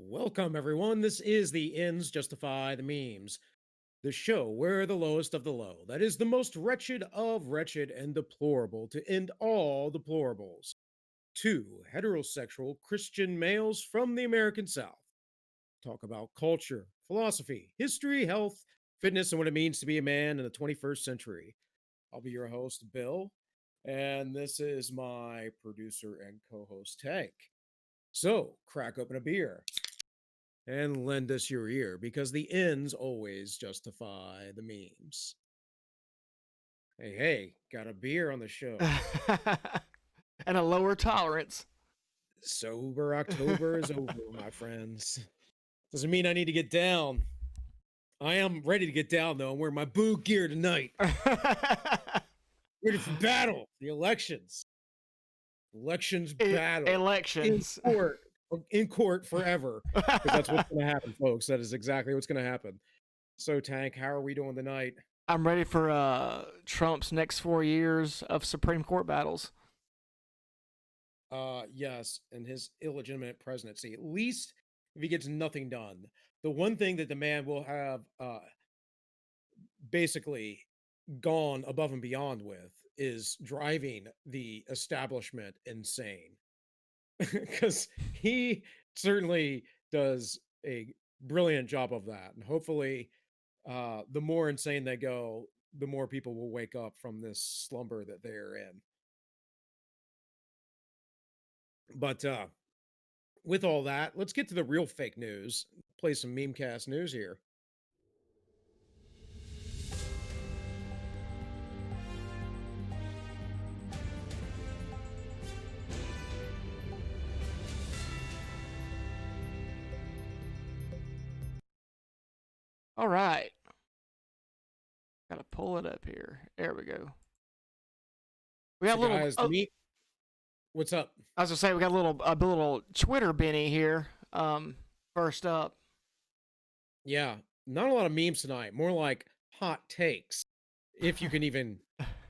Welcome, everyone. This is the Ends Justify the Memes, the show where the lowest of the low, that is the most wretched of wretched and deplorable to end all deplorables, two heterosexual Christian males from the American South talk about culture, philosophy, history, health, fitness, and what it means to be a man in the 21st century. I'll be your host, Bill, and this is my producer and co host, Tank. So, crack open a beer and lend us your ear because the ends always justify the memes. Hey, hey, got a beer on the show. And a lower tolerance. Sober October is over, my friends. Doesn't mean I need to get down. I am ready to get down, though. I'm wearing my boo gear tonight. Ready for battle. The elections. Elections battle. In Elections. court. In court forever. Because that's what's going to happen, folks. That is exactly what's going to happen. So, Tank, how are we doing tonight? I'm ready for Trump's next 4 years of Supreme Court battles. Yes, and his illegitimate presidency. At least if he gets nothing done. The one thing that the man will have basically gone above and beyond with is driving the establishment insane. Because he certainly does a brilliant job of that. And hopefully, the more insane they go, the more people will wake up from this slumber that they're in. But with all that, let's get to the real fake news. Play some memecast news here. All right. Gotta pull it up here. There we go. We got So, a little. guys, what's up? I was gonna say we got a little Twitter Benny here. First up. Yeah, not a lot of memes tonight. More like hot takes, if you can even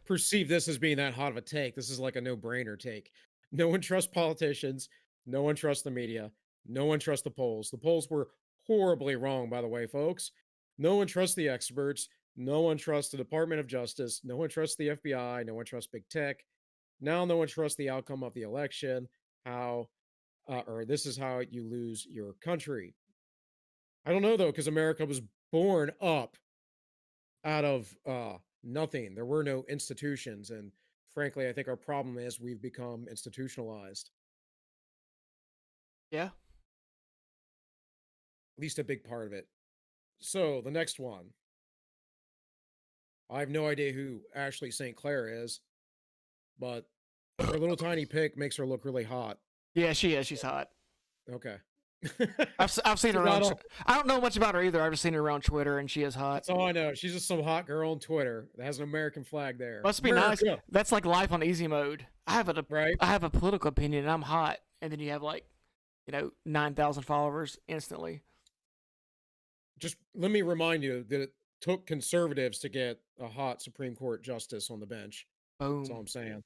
perceive this as being that hot of a take. This is like a no-brainer take. No one trusts politicians. No one trusts the media. No one trusts the polls. The polls were horribly wrong, by the way, folks. No one trusts the experts. No one trusts the Department of Justice. No one trusts the FBI. No one trusts big tech. Now no one trusts the outcome of the election. How, or this is how you lose your country. I don't know though, because America was born up out of nothing. There were no institutions, and frankly, I think our problem is we've become institutionalized. Yeah. At least a big part of it. So the next one, I have no idea who Ashley St. Clair is, but her little tiny pic makes her look really hot. Yeah, she is. She's hot. Okay. I've seen her Not around. all, I don't know much about her either. I've just seen her around Twitter, and she is hot. that's all I know. She's just some hot girl on Twitter that has an American flag there. Must be nice. America, That's like life on easy mode. right? I have a political opinion, and I'm hot, and then you have like 9,000 followers instantly. Just let me remind you that it took conservatives to get a hot Supreme Court justice on the bench. That's all Boom. I'm saying.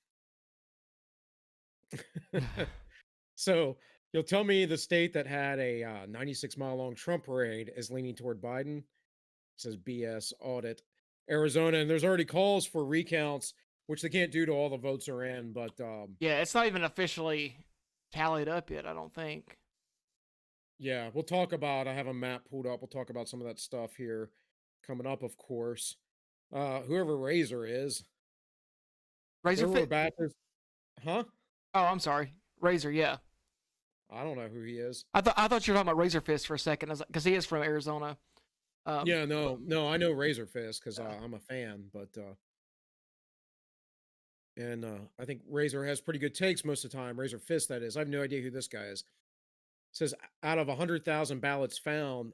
So you'll tell me the state that had a 96-mile long Trump parade is leaning toward Biden. It says BS audit. Arizona, and there's already calls for recounts, which they can't do till all the votes are in. But Yeah, it's not even officially tallied up yet, I don't think. yeah, we'll talk about. I have a map pulled up. We'll talk about some of that stuff here coming up, of course. Whoever Razor is, Razor there were Fit. backers, huh? Oh, I'm sorry. Razor, yeah. I don't know who he is. I thought you were talking about Razor Fist for a second, because he is from Arizona. Yeah, no, I know Razor Fist because Yeah. I'm a fan, but and I think Razor has pretty good takes most of the time. Razor Fist, that is. I have no idea who this guy is. It says out of 100,000 ballots found,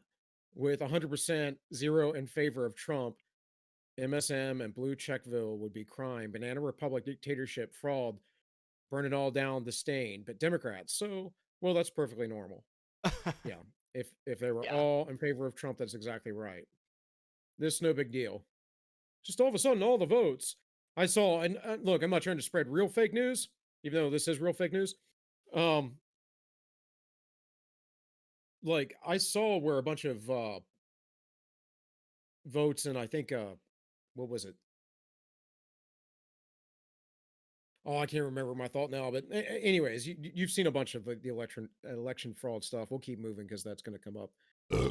with 100% zero in favor of Trump, MSM and Blue Checkville would be crime. Banana Republic dictatorship fraud, burn it all down, disdain. But Democrats, so well, that's perfectly normal. Yeah, if they were Yeah. all in favor of Trump, that's exactly right. This no big deal. Just all of a sudden, all the votes I saw, and look, I'm not trying to spread real fake news, even though this is real fake news. Um, like I saw where a bunch of votes, and I think what was it? Oh, I can't remember my thought now, but anyways, you've seen a bunch of like the election fraud stuff. We'll keep moving because that's going to come up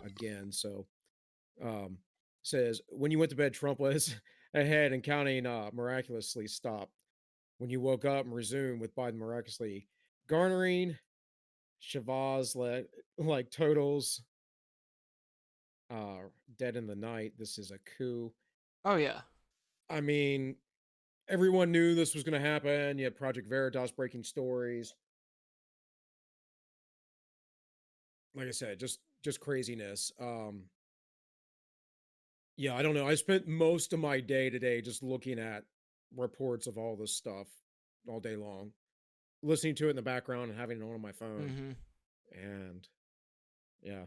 again. So, um, says when you went to bed, Trump was ahead and counting miraculously stopped. When you woke up and resumed with Biden miraculously garnering Shavaz like totals uh dead in the night. This is a coup. Oh yeah. I mean, everyone knew this was going to happen. You had Project Veritas breaking stories. Like I said, just craziness. Yeah, I don't know. I spent most of my day today just looking at reports of all this stuff all day long, listening to it in the background and having it on my phone. Mm-hmm. And yeah.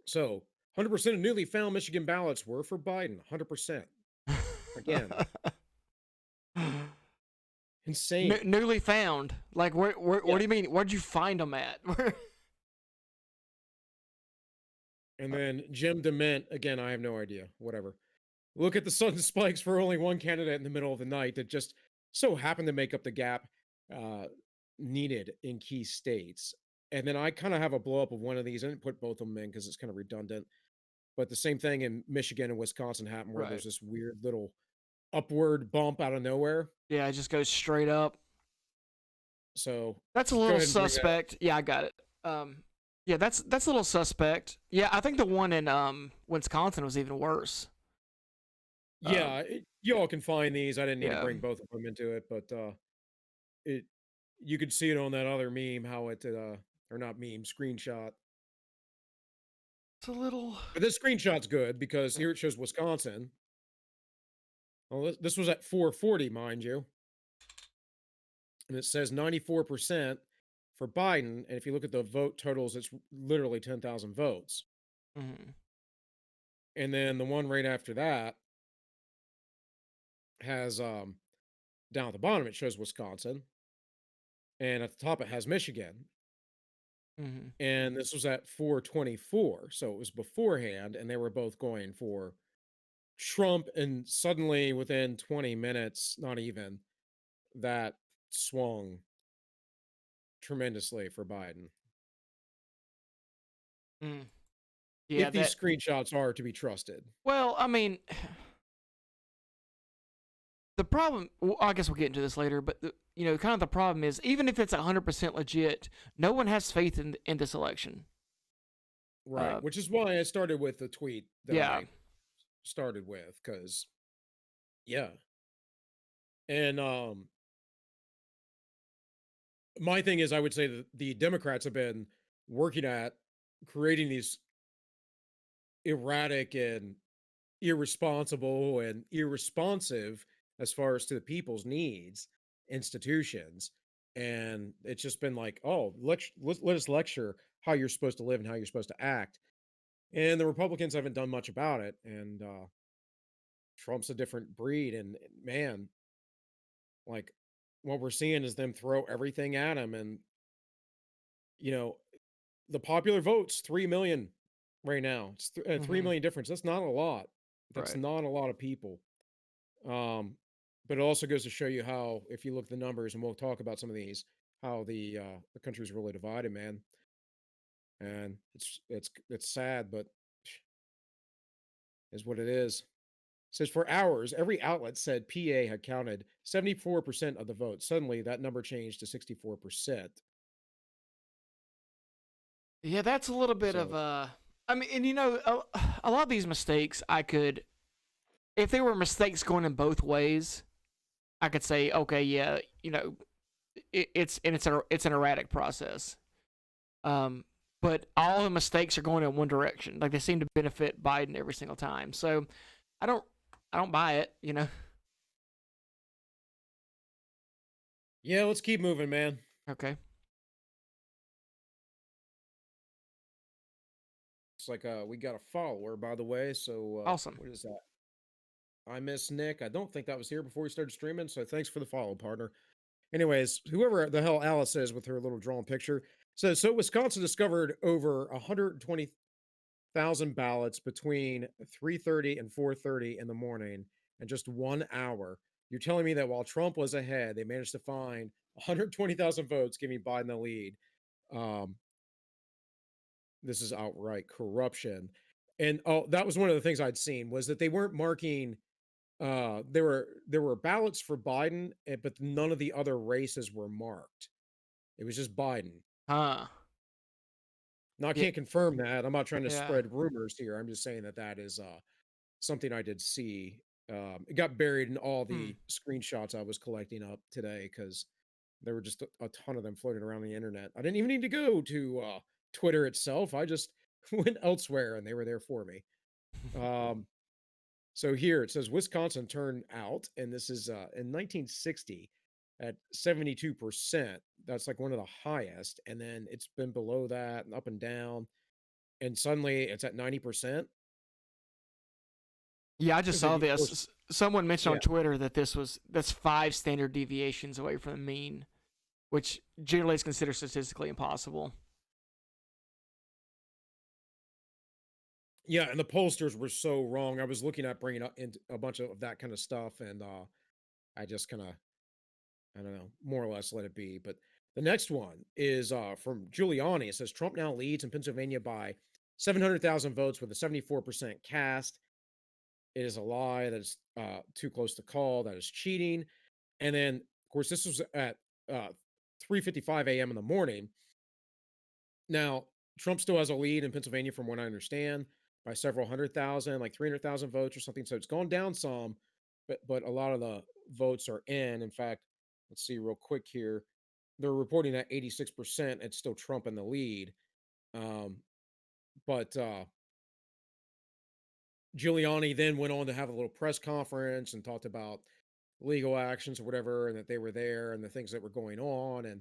So 100% of newly found Michigan ballots were for Biden. 100%. Again, insane. Newly found. Like what Yeah. do you mean? Where'd you find them at? And then Jim DeMint, again, I have no idea. Whatever. Look at the sudden spikes for only one candidate in the middle of the night that just so happened to make up the gap uh, needed in key states. And then I kind of have a blow up of one of these. I didn't put both of them in because it's kind of redundant. But the same thing in Michigan and Wisconsin happened where Right. there's this weird little upward bump out of nowhere. Yeah, it just goes straight up. So That's a go little ahead and bring that up. suspect. Yeah, I got it. Yeah, that's a little suspect. Yeah, I think the one in Wisconsin was even worse. Yeah, you all can find these. I didn't need to Yeah. bring both of them into it, but it you could see it on that other meme how it or not meme screenshot. It's a little. But this screenshot's good because here it shows Wisconsin. Well, this was at 440, mind you, and it says 94% for Biden. And if you look at the vote totals, it's literally 10,000 votes. Mm-hmm. And then the one right after that has down at the bottom it shows Wisconsin, and at the top it has Michigan. Mm-hmm. And this was at 424, so it was beforehand, and they were both going for Trump. And suddenly, within 20 minutes, not even, that swung tremendously for Biden. Mm. Yeah, If that. these screenshots are to be trusted. Well, I mean, the problem. Well, I guess we'll get into this later, but kind of the problem is even if it's 100% legit, no one has faith in this election. Right. Which is why I started with the tweet that Yeah. I started with, because yeah. And my thing is I would say that the Democrats have been working at creating these erratic and irresponsible and irresponsive as far as to the people's needs institutions, and it's just been like, oh, let us lecture how you're supposed to live and how you're supposed to act, and the Republicans haven't done much about it. And Trump's a different breed, and man, like what we're seeing is them throw everything at him. And you know the popular votes 3 million right now. It's 3 Mm-hmm. million difference. That's not a lot. That's Right. not a lot of people. Um, but it also goes to show you how, if you look at the numbers, and we'll talk about some of these, how the country's really divided, man. And it's sad, but is what it is. It says for hours, every outlet said PA had counted 74% of the votes. Suddenly, that number changed to 64%. Yeah, that's a little bit of So a. I mean, and a lot of these mistakes, I could, if there were mistakes going in both ways, I could say, okay, yeah, it's an erratic process. Um, but all the mistakes are going in one direction. Like they seem to benefit Biden every single time. So I don't, I don't buy it. yeah, let's keep moving, man. Okay. It's like we got a follower, by the way. So Awesome. what is that? I miss Nick. I don't think that was here before we started streaming. So thanks for the follow, partner. Anyways, whoever the hell Alice is with her little drawn picture, So Wisconsin discovered over 120,000 ballots between 3:30 and 4:30 in the morning in just 1 hour. You're telling me that while Trump was ahead, they managed to find 120,000 votes, giving Biden the lead. Um, this is outright corruption. And oh, that was one of the things I'd seen was that they weren't marking there were ballots for Biden, but none of the other races were marked. It was just Biden. Huh. Now, I Yeah. can't confirm that. I'm not trying to Yeah. spread rumors here. I'm just saying that that is something I did see. It got buried in all Hmm. the screenshots I was collecting up today because there were just a ton of them floating around the internet. I didn't even need to go to Twitter itself. I just went elsewhere and they were there for me. Um, so here it says Wisconsin turned out, and this is in 1960 at 72%. That's like one of the highest. And then it's been below that and up and down. And suddenly it's at 90%. Yeah, I just And then, saw of this. course, Someone mentioned yeah. on Twitter that that's 5 standard deviations away from the mean, which generally is considered statistically impossible. Yeah, and the pollsters were so wrong. I was looking at bringing up into a bunch of that kind of stuff, and I just kind of, I don't know, more or less let it be. But the next one is from Giuliani. It says Trump now leads in Pennsylvania by 700,000 votes with a 74% cast. It is a lie. That is too close to call. That is cheating. And then, of course, this was at 3:55 a.m. in the morning. Now, Trump still has a lead in Pennsylvania, from what I understand, by several hundred thousand, like 300,000 votes or something. So it's gone down some, but a lot of the votes are in. In fact, let's see real quick here. They're reporting at 86%. It's still Trump in the lead. Um, but Giuliani then went on to have a little press conference and talked about legal actions or whatever, and that they were there and the things that were going on, and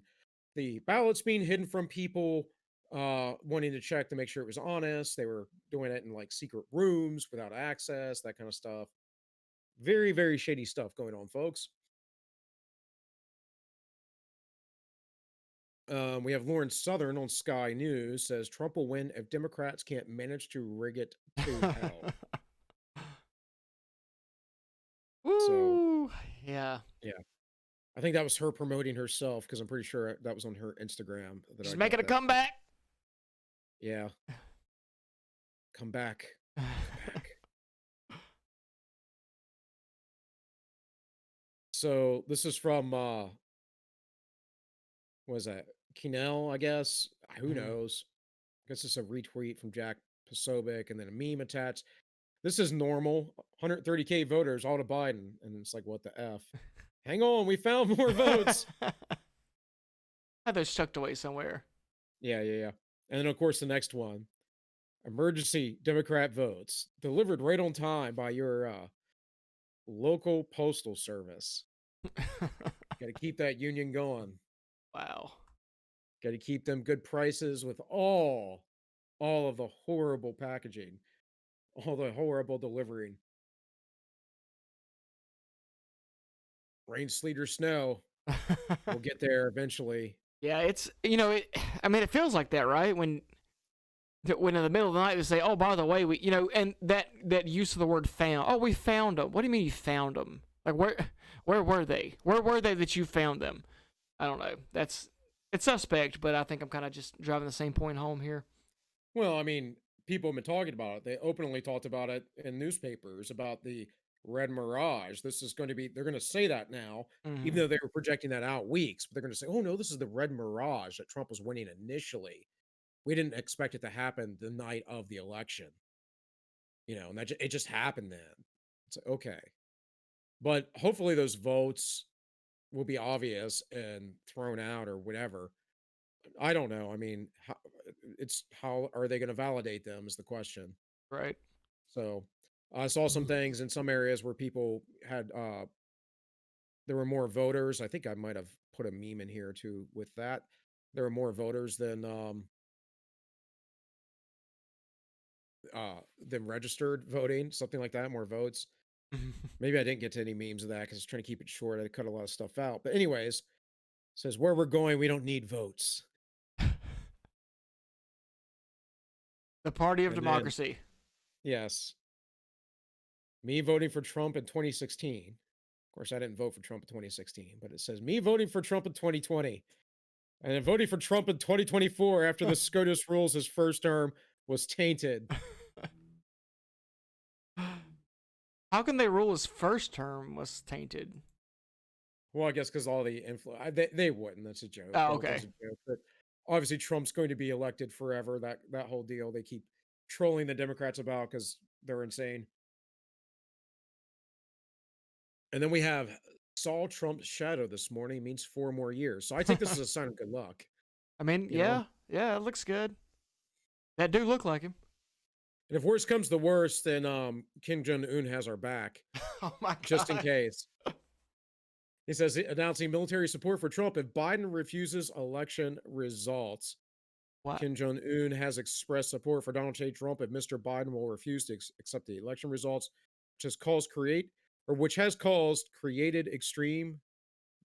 the ballots being hidden from people wanting to check to make sure it was honest. They were doing it in like secret rooms without access, that kind of stuff. Very, very shady stuff going on, folks. We have Lauren Southern on Sky News says Trump will win if Democrats can't manage to rig it to hell. So, Woo! Yeah, yeah, I think that was her promoting herself because I'm pretty sure that was on her Instagram that she's I making got a that. comeback. Yeah, come back, come back. So this is from what is that? Kinel, I guess. Who Mhm. knows? I guess it's a retweet from Jack Posobiec and then a meme attached. This is normal. 130K voters, all to Biden. And it's like, what the F? Hang on, we found more votes. Had those tucked away somewhere. Yeah, yeah, yeah. And then, of course, the next one, emergency Democrat votes delivered right on time by your local postal service. Got to keep that union going. Wow. Got to keep them good prices with all of the horrible packaging, all the horrible delivering. Rain, sleet, or snow. We'll get there eventually. Yeah, it's I mean, it feels like that, right? When in the middle of the night they say, "Oh, by the way, we," and that use of the word "found." Oh, we found them. What do you mean you found them? Like where were they? Where were they that you found them? I don't know. It's suspect, but I think I'm kind of just driving the same point home here. Well, I mean, people have been talking about it. They openly talked about it in newspapers about the Red Mirage. This is going to be, they're going to say that now, even Hmm. though they were projecting that out weeks, but they're going to say, oh no, this is the Red Mirage that Trump was winning initially. We didn't expect it to happen the night of the election, and it just happened then. It's like, okay. But hopefully those votes will be obvious and thrown out or whatever. I don't know. I mean, how are they going to validate them is the question. Right. So I saw some things in some areas where people had there were more voters. I think I might have put a meme in here too with that. There were more voters than registered voting, something like that, more votes. Maybe I didn't get to any memes of that because I was trying to keep it short. I cut a lot of stuff out. But anyways, says where we're going, we don't need votes. The party of And then, democracy. yes, me voting for Trump in 2016. Of course, I didn't vote for Trump in 2016, but it says me voting for Trump in 2020. And then voting for Trump in 2024 after the SCOTUS rules his first term was tainted. How can they rule his first term was tainted? Well, I guess because all the influence, they wouldn't. That's a joke. Oh, That okay. was a joke. But obviously, Trump's going to be elected forever. That whole deal. They keep trolling the Democrats about because they're insane. And then we have saw Trump's shadow this morning means 4 more years. So I take this as a sign of good luck. I mean, You know, yeah, it looks good. That do look like him. and if worst comes to worst, then Kim Jong Un has our back Oh my just in god. case. He says announcing military support for Trump if Biden refuses election results. What? Kim Jong Un has expressed support for Donald J. Trump if Mr. Biden will refuse to accept the election results, which has caused created extreme.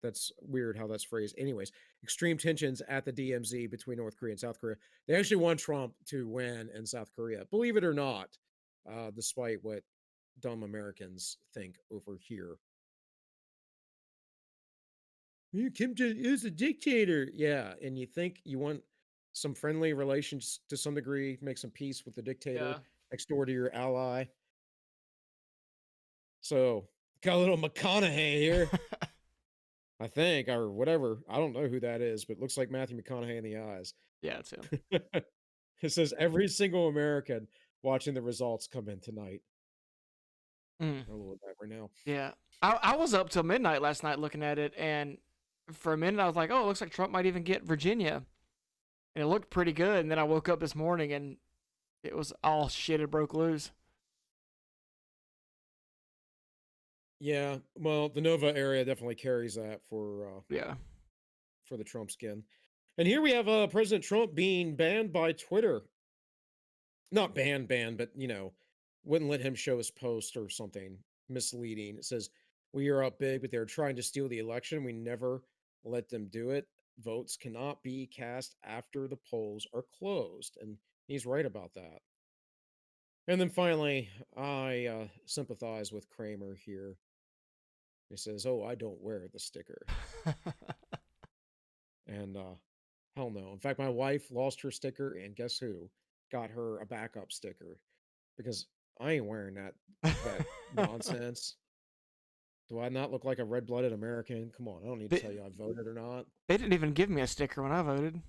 That's weird how that's phrased. Anyways, extreme tensions at the DMZ between North Korea and South Korea. They actually want Trump to win in South Korea, believe it or not, despite what dumb Americans think over here. Kim Jong is a dictator. Yeah, and you think you want some friendly relations to some degree, make some peace with the dictator Yeah. next door to your ally. So got a little McConaughey here, I think, or whatever. I don't know who that is, but it looks like Matthew McConaughey in the eyes. Yeah, it's him. It says every single American watching the results come in tonight. Mm, I'll look at that right now. yeah. I was up till midnight last night looking at it, and for a minute I was like, oh, it looks like Trump might even get Virginia. And it looked pretty good. And then I woke up this morning and it was all shit. It broke loose. Yeah, well, the Nova area definitely carries that Yeah. for the Trump skin. And here we have President Trump being banned by Twitter. Not banned, but wouldn't let him show his post or something misleading. It says, "We are up big, but they're trying to steal the election. We never let them do it. Votes cannot be cast after the polls are closed." And he's right about that. And then finally, I sympathize with Kramer here. He says, "Oh, I don't wear the sticker." And hell no. In fact, my wife lost her sticker, and guess who got her a backup sticker? Because I ain't wearing that nonsense. Do I not look like a red-blooded American? Come on, I don't need to they, tell you I voted or not. they didn't even give me a sticker when I voted.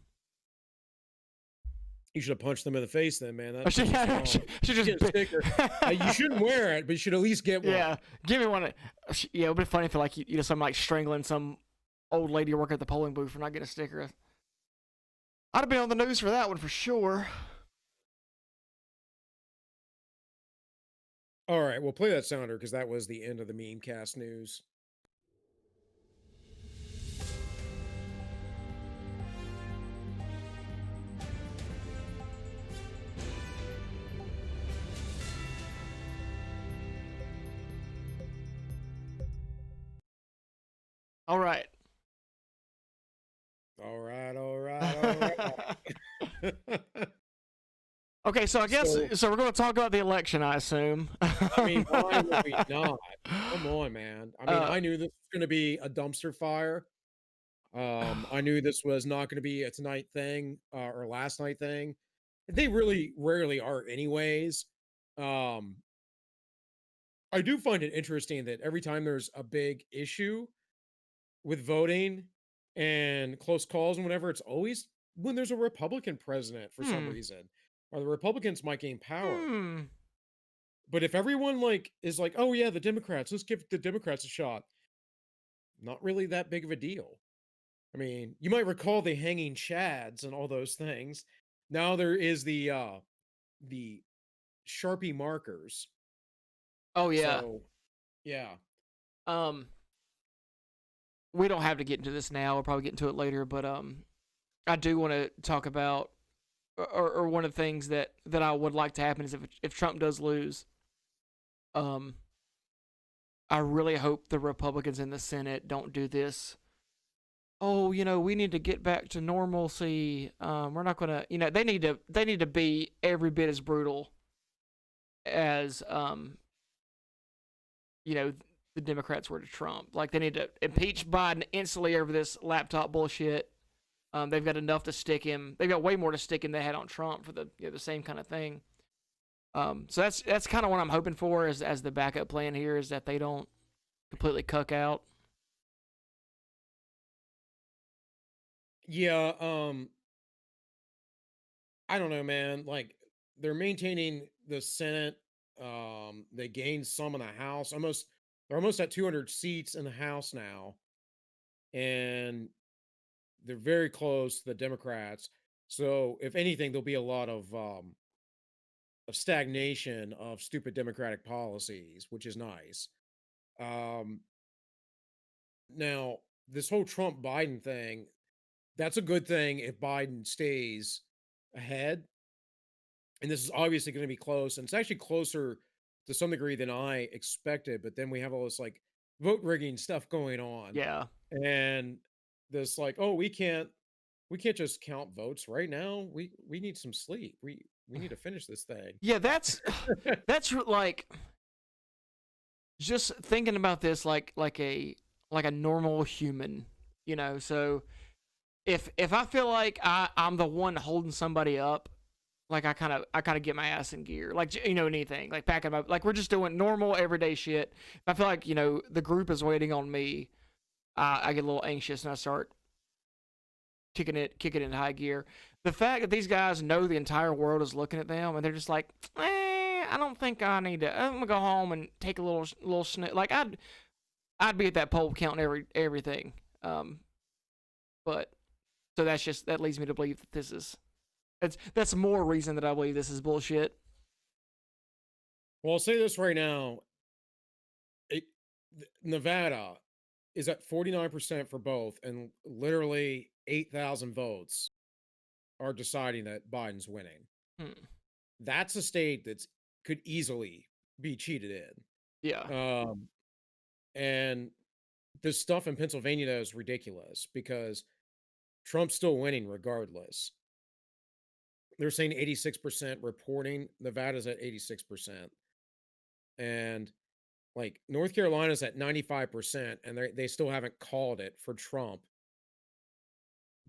You should have punched them in the face then, man. I should, That's I wrong. should, should You just get a sticker. You shouldn't wear it, but you should at least get one. yeah, give me one. Yeah, it would be funny if like some like strangling some old lady working at the polling booth for not getting a sticker. I'd have been on the news for that one for sure. All right, we'll play that sounder because that was the end of the meme cast news. All right. All right, all right, all right. Okay, so I guess So- we're going to talk about the election, I assume. I mean, why would we not? Come on, man. I mean, Uh, I knew this was going to be a dumpster fire. I knew this was not going to be a tonight thing or last night thing. They really rarely are, anyways. Um, I do find it interesting that every time there's a big issue with voting and close calls and whatever, it's always when there's a Republican president for some Hmm. reason, or the Republicans might gain power. Hmm. But if everyone is like, oh yeah, the Democrats, let's give the Democrats a shot. Not really that big of a deal. I mean, you might recall the hanging chads and all those things. Now there is the Sharpie markers. Oh yeah. So yeah. Um. We don't have to get into this now. We'll probably get into it later, but I do want to talk about, or one of the things that I would like to happen is if Trump does lose, I really hope the Republicans in the Senate don't do this oh, we need to get back to normalcy. We're not gonna, they need to be every bit as brutal as you know, the Democrats were to Trump. Like they need to impeach Biden instantly over this laptop bullshit. They've got enough to stick him. They've got way more to stick him than they had on Trump for the same kind of thing. So that's kind of what I'm hoping for as the backup plan here is that they don't completely cuck out. Yeah, I don't know, man. Like they're maintaining the Senate. They gained some in the House. They're almost at 200 seats in the House now, and they're very close to the Democrats. So, if anything, there'll be a lot of stagnation of stupid Democratic policies, which is nice. Um, Now, this whole Trump Biden thing, that's a good thing if Biden stays ahead. And this is obviously going to be close. And it's actually closer to some degree than I expected. But then we have all this like vote rigging stuff going on. Yeah, And this like, oh, we can't just count votes right now. We need some sleep. We need to finish this thing. yeah. That's like just thinking about this like a normal human. So if I feel like I'm the one holding somebody up, like I kind of get my ass in gear, like anything, like packing up, like we're just doing normal everyday shit. If I feel like the group is waiting on me, I get a little anxious and I start kicking it in high gear. The fact that these guys know the entire world is looking at them and they're just like, I don't think I need to. I'm gonna go home and take a little snip. Like I'd be at that poll counting everything. But so that leads me to believe that that's more reason that I believe this is bullshit. Well, I'll say this right now. It, Nevada is at 49% for both, and literally 8,000 votes are deciding that Biden's winning. Hmm. That's a state that's could easily be cheated Yeah. in. And this stuff in Pennsylvania though is ridiculous because Trump's still winning regardless. They're saying 86% reporting. Nevada's at 86%. And like North Carolina's at 95%, and they still haven't called it for Trump,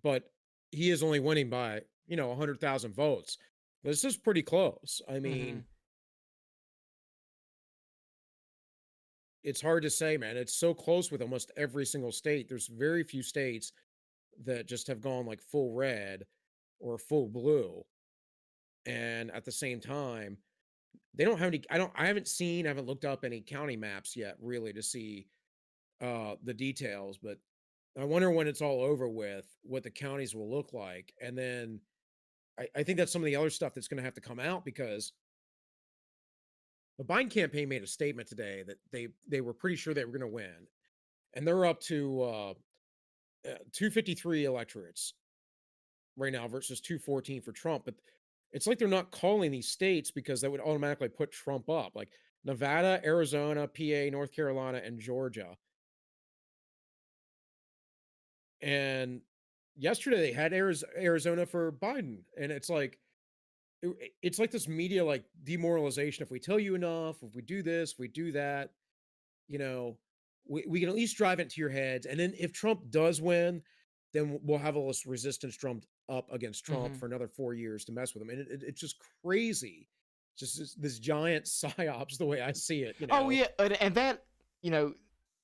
but he is only winning by 100,000 votes. This is pretty close. I Mm-hmm. mean, it's hard to say, man. It's so close with almost every single state. There's very few states that just have gone like full red or full blue. And at the same time, they don't have any I haven't looked up any county maps yet really to see the details, but I wonder when it's all over with what the counties will look like. And then I think that's some of the other stuff that's going to have to come out because the Biden campaign made a statement today that they were pretty sure they were going to win, and they're up to 253 electorates right now versus 214 for Trump. But it's like they're not calling these states because that would automatically put Trump up, like Nevada, Arizona, PA, North Carolina, and Georgia. And yesterday they had Arizona for Biden, and it's like it's like this media like demoralization. If we tell you enough, if we do this, if we do that, you know, we can at least drive it into your heads. And then if Trump does win, then we'll have all this resistance drummed up against Trump Mm-hmm. for another 4 years to mess with him. And it's just crazy. Just this giant psyops, the way I see it, you Oh know. yeah, and that you know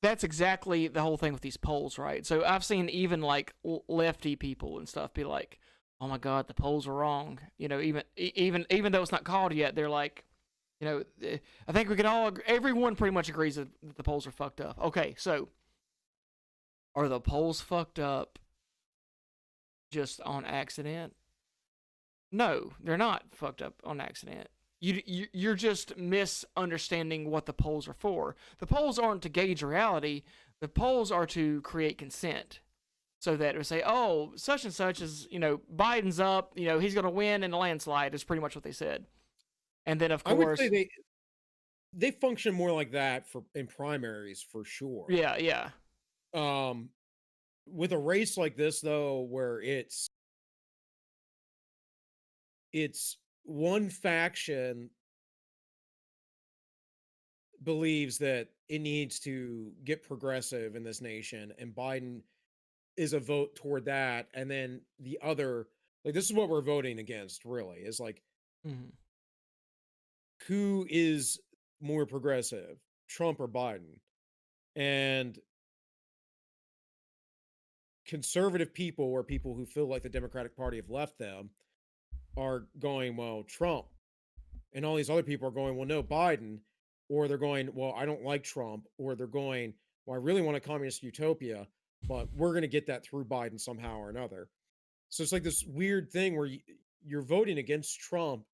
that's exactly the whole thing with these polls, right? So I've seen even like lefty people and stuff be like, "Oh my God, the polls are wrong." Even though it's not called yet, they're like, I think we can all everyone pretty much agrees that the polls are fucked up. Okay, so are the polls fucked up just on accident? No, they're not fucked up on accident. You're just misunderstanding what the polls are for. The polls aren't to gauge reality. The polls are to create consent, so that it would say, oh, such and such is Biden's up. He's going to win in a landslide. Is pretty much what they said. And then of I would say course, they function more like that for in primaries for sure. yeah, yeah, Um with a race like this though, where it's one faction believes that it needs to get progressive in this nation, and Biden is a vote toward that, and then the other, like, this is what we're voting against really, is like, Hmm. who is more progressive, Trump or Biden? And conservative people, or people who feel like the Democratic Party have left them, are going, well, Trump. And all these other people are going, well, no, Biden. Or they're going, well, I don't like Trump. Or they're going, well, I really want a communist utopia, but we're going to get that through Biden somehow or another. So it's like this weird thing where you're voting against Trump,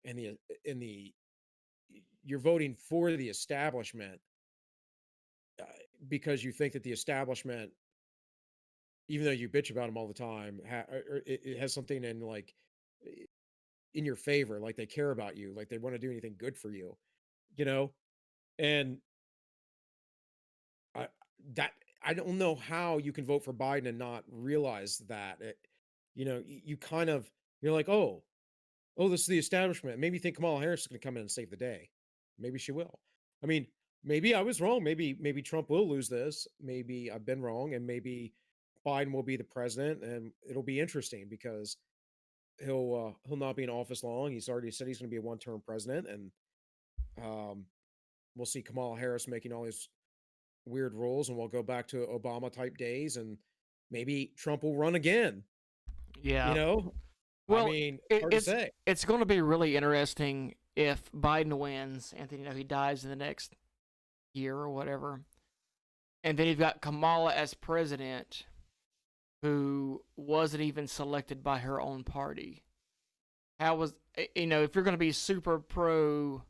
and the you're voting for the establishment, uh, because you think that the establishment, even though you bitch about them all the time, or it has something in, like, i- in your favor, like they care about you, like they want to do anything good for you, you know? And I that I don't know how you can vote for Biden and not realize that. You kind of, you're like, oh, this is the establishment. Maybe you think Kamala Harris is going to come in and save the day. Maybe she will. I mean, maybe I was wrong. Maybe Trump will lose this. Maybe I've been wrong, and maybe Biden will be the president, and it'll be interesting because he'll not be in office long. He's already said he's going to be a one-term president, and um, we'll see Kamala Harris making all these weird rules, and we'll go back to Obama type days, and maybe Trump will run again. You Yeah. know, I Well, mean, it, hard to it's say. it's going to be really interesting if Biden wins and then he dies in the next year or whatever, and then you've got Kamala as president, who wasn't even selected by her own party. How was if you're going to be super pro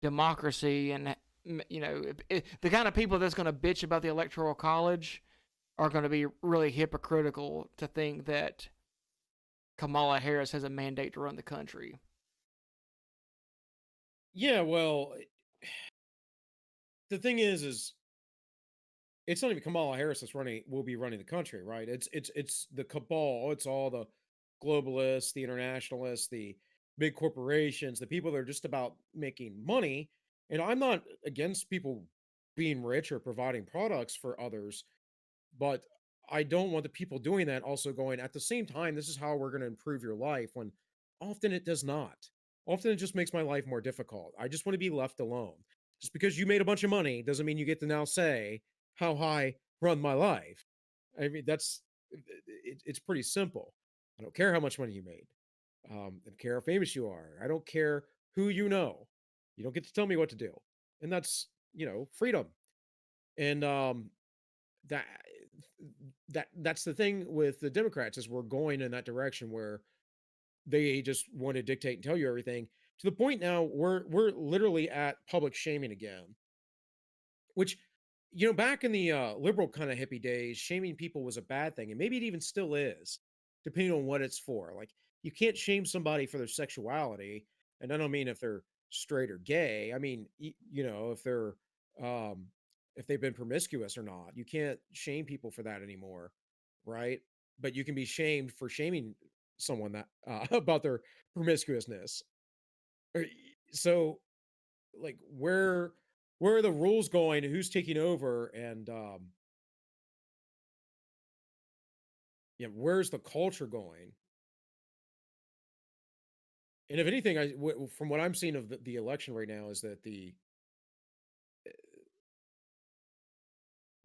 democracy and the kind of people that's going to bitch about the electoral college are going to be really hypocritical to think that Kamala Harris has a mandate to run the country. Yeah, well, the thing is it's not even Kamala Harris that's running will be running the country, right? It's the cabal. It's all the globalists, the internationalists, the big corporations, the people that are just about making money. And I'm not against people being rich or providing products for others, but I don't want the people doing that also going, at the same time, this is how we're going to improve your life, when often it does not. Often it just makes my life more difficult. I just want to be left alone. Just because you made a bunch of money doesn't mean you get to now say how I run my life. I mean, it's pretty simple. I don't care how much money you made. I don't care how famous you are. I don't care who you know. You don't get to tell me what to do. And that's, freedom. And that that's the thing with the Democrats, is we're going in that direction where they just want to dictate and tell you everything, to the point now we're literally at public shaming again. Which, back in the liberal kind of hippie days, shaming people was a bad thing, and maybe it even still is, depending on what it's for. Like, you can't shame somebody for their sexuality, and I don't mean if they're straight or gay. I mean, um, if they've been promiscuous or not. You can't shame people for that anymore, right? But you can be shamed for shaming someone that about their promiscuousness. Or- So, like, where are the rules going, who's taking over, and where's the culture going? And if anything, from what I'm seeing of the election right now, is that the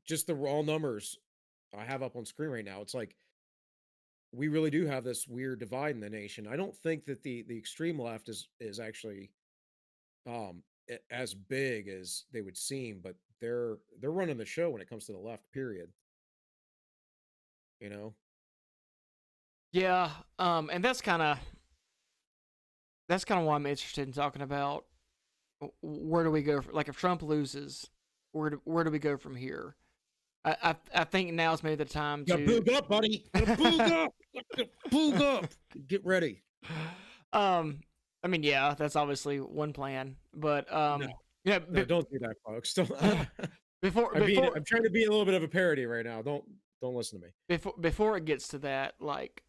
just the raw numbers I have up on screen right now, it's like we really do have this weird divide in the nation. I don't think that the extreme left is actually as big as they would seem, but they're running the show when it comes to the left, period. you know Yeah, and that's kind of why I'm interested in talking about where do we go. Like, if Trump loses, where do we go from here? I think now's maybe the time You gotta to. boog up, buddy. You gotta boog up. You gotta boog up. Get ready. um, I mean, yeah, that's obviously one plan, but No, yeah, no, don't do that, folks. Don't. before I'm before trying to be a little bit of a parody right now. Don't Don't listen to me. before it gets to that, like,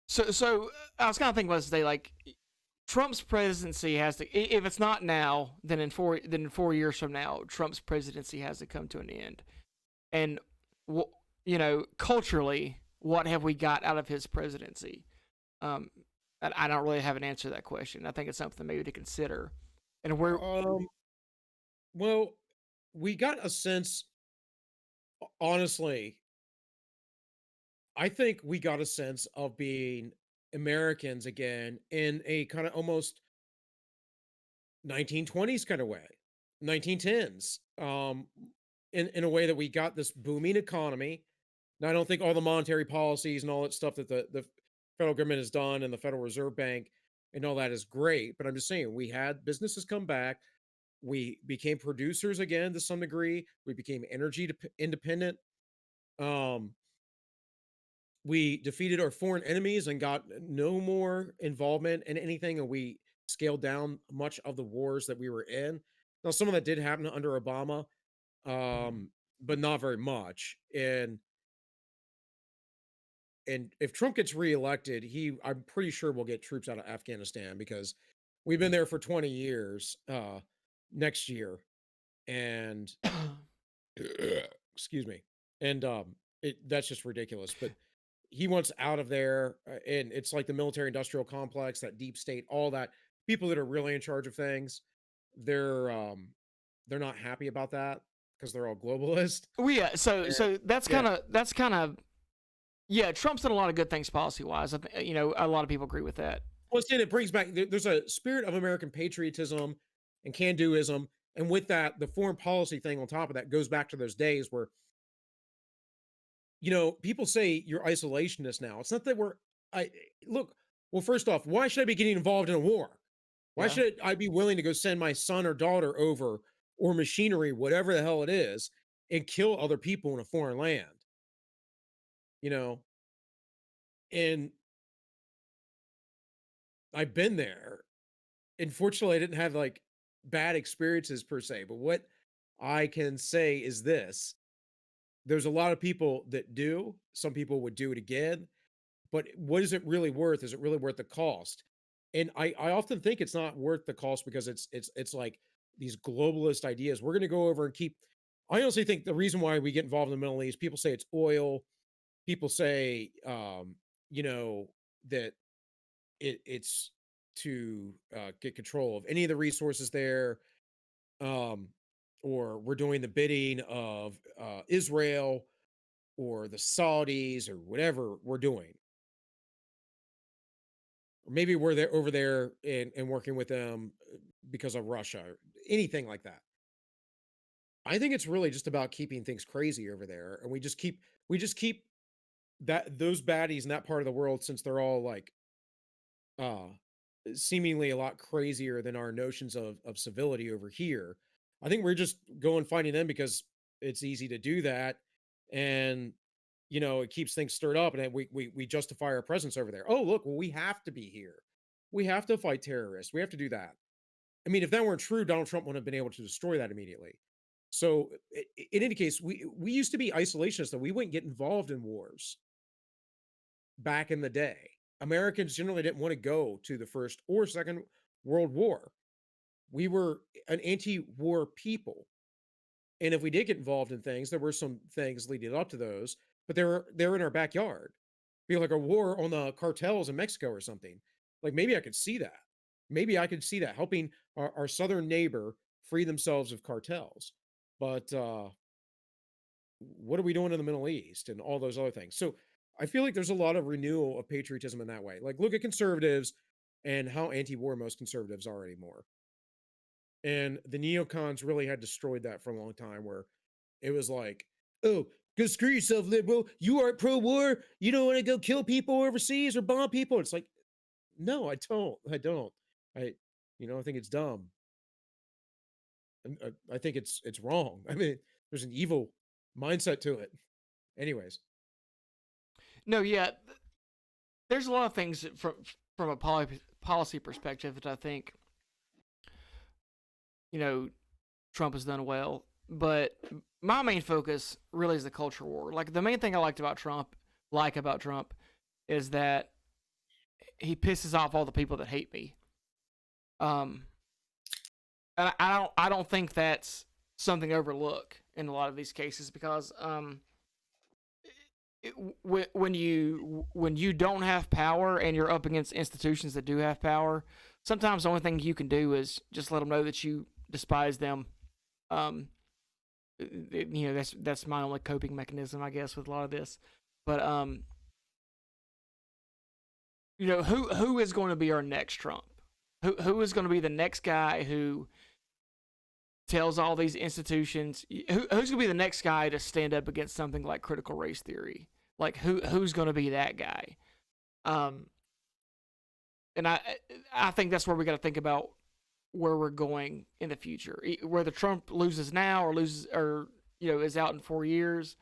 so I was kind of thinking about this today, like, Trump's presidency has to, if it's not now, then in 4 years from now, Trump's presidency has to come to an end. And culturally, what have we got out of his presidency? I don't really have an answer to that question. I think it's something maybe to consider. And we're Well, we got a sense, honestly, I think we got a sense of being Americans again in a kind of almost 1920s kind of way, 1910s, in a way that we got this booming economy. Now, I don't think all the monetary policies and all that stuff that the federal government has done and the Federal Reserve Bank and all that is great, but I'm just saying we had businesses come back. We became producers again to some degree. We became energy independent. Um, we defeated our foreign enemies and got no more involvement in anything, and we scaled down much of the wars that we were in. Now, some of that did happen under Obama, um, but not very much. And if Trump gets reelected, I'm pretty sure we'll get troops out of Afghanistan because we've been there for 20 years next year, and excuse me, and that's just ridiculous. But he wants out of there, and it's like the military industrial complex, that deep state, all that people that are really in charge of things, they're um they're not happy about that because they're all globalist. well, yeah. So And- so yeah. that's kind of yeah. Trump's done a lot of good things policy wise. A lot of people agree with that. Well, and it brings back there's a spirit of American patriotism and can-doism, and with that, the foreign policy thing on top of that goes back to those days where people say you're isolationist now. It's not that I look. Well, first off, why should I be getting involved in a war? Why Yeah. should I be willing to go send my son or daughter over or machinery, whatever the hell it is, and kill other people in a foreign land? You know, and I've been there. Unfortunately, I didn't have like bad experiences per se, but what I can say is this: there's a lot of people that do. Some people would do it again, but what is it really worth? Is it really worth the cost? And I often think it's not worth the cost because it's like these globalist ideas. We're going to go over and keep. I honestly think the reason why we get involved in the Middle East, people say it's oil. People say, that it's to get control of any of the resources there, um, or we're doing the bidding of Israel or the Saudis or whatever we're doing. Or maybe we're there over there and working with them because of Russia or anything like that. I think it's really just about keeping things crazy over there, and we just keep that those baddies in that part of the world since they're all like uh seemingly a lot crazier than our notions of civility over here. I think we're just going finding them because it's easy to do that, and it keeps things stirred up, and then we justify our presence over there. Oh, look, well, we have to be here. We have to fight terrorists. We have to do that. I mean, if that weren't true, Donald Trump wouldn't have been able to destroy that immediately. So, in any case, we used to be isolationists, though we wouldn't get involved in wars back in the day. Americans generally didn't want to go to the First or Second World War. We were an anti-war people, and if we did get involved in things, there were some things leading up to those, but they were in our backyard. Be like a war on the cartels in Mexico or something. Like maybe I could see that. Maybe I could see that helping our southern neighbor free themselves of cartels. But what are we doing in the Middle East and all those other things? So I feel like there's a lot of renewal of patriotism in that way. Like look at conservatives and how anti-war most conservatives are anymore. And the neocons really had destroyed that for a long time where it was like, oh, go screw yourself, liberal. You aren't pro-war. You don't want to go kill people overseas or bomb people. It's like, no, I don't. I don't. I, I think it's dumb. I think it's wrong. I mean, there's an evil mindset to it. Anyways, No, yeah. There's a lot of things from a policy perspective that I think you know Trump has done well, but my main focus really is the culture war. Like the main thing I like about Trump, is that he pisses off all the people that hate me. Um, and I don't think that's something to overlook in a lot of these cases because it, when you don't have power and you're up against institutions that do have power, sometimes the only thing you can do is just let them know that you despise them. Um, that's my only coping mechanism, I guess, with a lot of this. But who is going to be our next Trump? Who is going to be the next guy who tells all these institutions? Who's going to be the next guy to stand up against something like critical race theory? Like who's going to be that guy? Um, and I think that's where we got to think about where we're going in the future. Whether Trump loses now or is out in 4 years,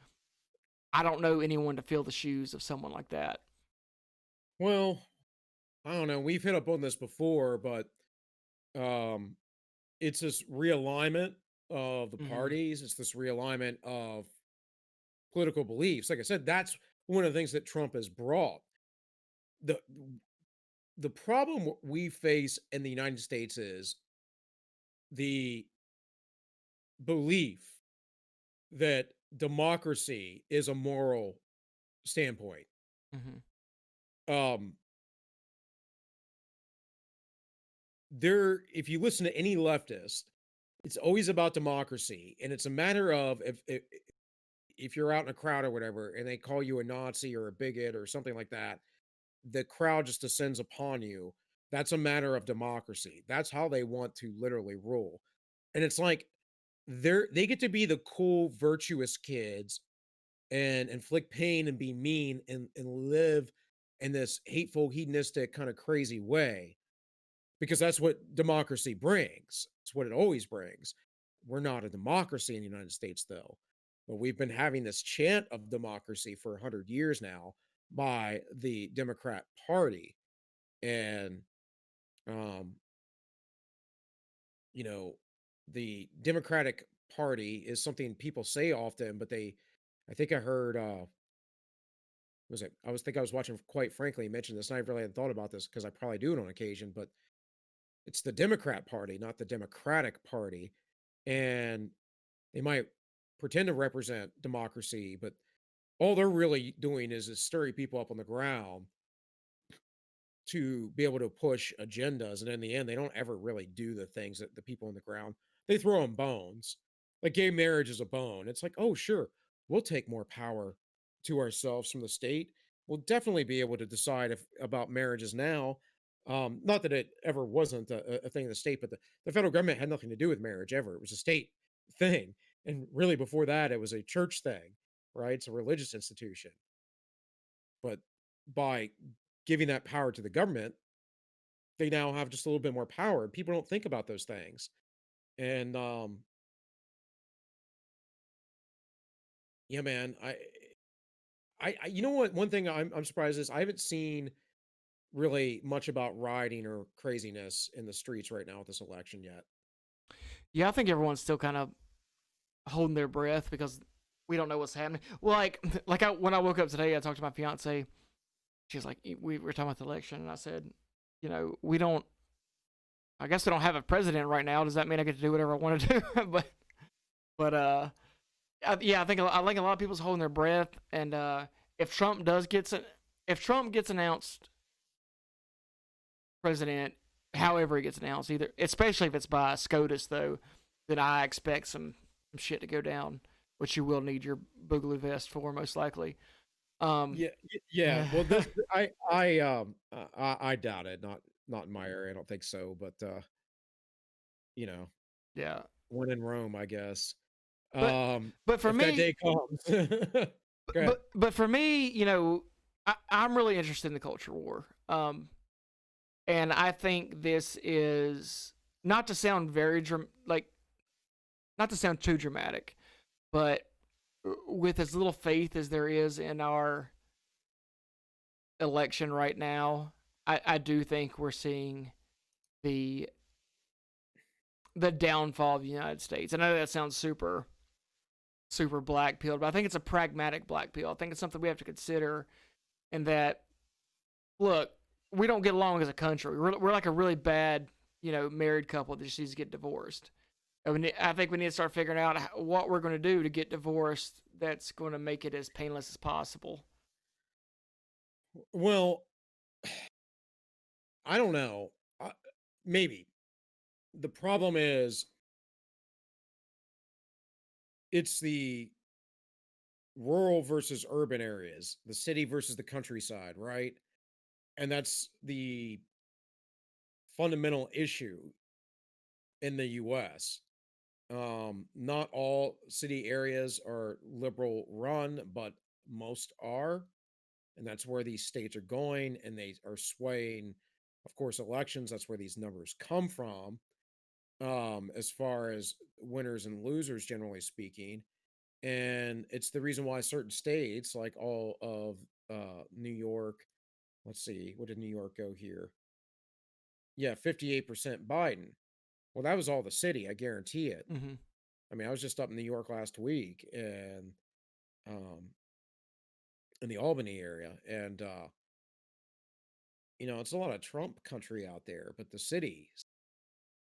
I don't know anyone to fill the shoes of someone like that. Well, I don't know. We've hit up on this before, but um, it's this realignment of the Mm-hmm. parties. It's this realignment of political beliefs. Like I said, that's one of the things that Trump has brought. the The problem we face in the United States is the belief that democracy is a moral standpoint. Mm-hmm. Um, there, if you listen to any leftist, it's always about democracy, and it's a matter of if you're out in a crowd or whatever, and they call you a Nazi or a bigot or something like that, the crowd just descends upon you. That's a matter of democracy. That's how they want to literally rule. And it's like they get to be the cool, virtuous kids and inflict pain and be mean and live in this hateful, hedonistic, kind of crazy way because that's what democracy brings. It's what it always brings. We're not a democracy in the United States, though, but we've been having this chant of democracy for 100 years now by the Democrat Party. And, um, you know, the Democratic Party is something people say often, but I think I heard, was it, I was watching, quite frankly, mention this, and I really hadn't thought about this because I probably do it on occasion, but it's the Democrat Party, not the Democratic Party. And they might pretend to represent democracy, but all they're really doing is stirring people up on the ground to be able to push agendas. And in the end, they don't ever really do the things that the people on the ground, they throw them bones. Like gay marriage is a bone. It's like, oh, sure, we'll take more power to ourselves from the state. We'll definitely be able to decide about marriages now. Not that it ever wasn't a thing in the state, but the federal government had nothing to do with marriage ever. It was a state thing. And really, before that, it was a church thing, right? It's a religious institution. But by giving that power to the government, they now have just a little bit more power. People don't think about those things. And yeah, man, you know what? One thing I'm surprised is I haven't seen really much about rioting or craziness in the streets right now with this election yet. Yeah, I think everyone's still kind of holding their breath because we don't know what's happening. Well, when I woke up today, I talked to my fiance. She was like, we were talking about the election, and I said, we don't. I guess we don't have a president right now. Does that mean I get to do whatever I want to do? but yeah, I think a lot of people's holding their breath, and if if Trump gets announced president, however he gets announced, either especially if it's by SCOTUS though, then I expect some shit to go down, which you will need your boogaloo vest for most likely. Um, Yeah, yeah. Well, this I doubt it. Not in my area. I don't think so. But you know, yeah, when in Rome, I guess. but but for If that me, day comes. Go ahead. but for me, I'm really interested in the culture war. And I think this is not to sound not to sound too dramatic, but with as little faith as there is in our election right now, I do think we're seeing the the downfall of the United States. I know that sounds super super black pill, but I think it's a pragmatic black pill. I think it's something we have to consider, and that look, we don't get along as a country. We're like a really bad, married couple that just needs to get divorced. I think we need to start figuring out what we're going to do to get divorced that's going to make it as painless as possible. Well, I don't know. Maybe the problem is it's the rural versus urban areas, the city versus the countryside, right? And that's the fundamental issue in the US. Not all city areas are liberal run, but most are. And that's where these states are going, and they are swaying, of course, elections. That's where these numbers come from, as far as winners and losers, generally speaking. And it's the reason why certain states, like all of New York, let's see, what did New York go here? Yeah, 58% Biden. Well, that was all the city, I guarantee it. Mm-hmm. I mean, I was just up in New York last week and um in the Albany area, and it's a lot of Trump country out there, but the cities,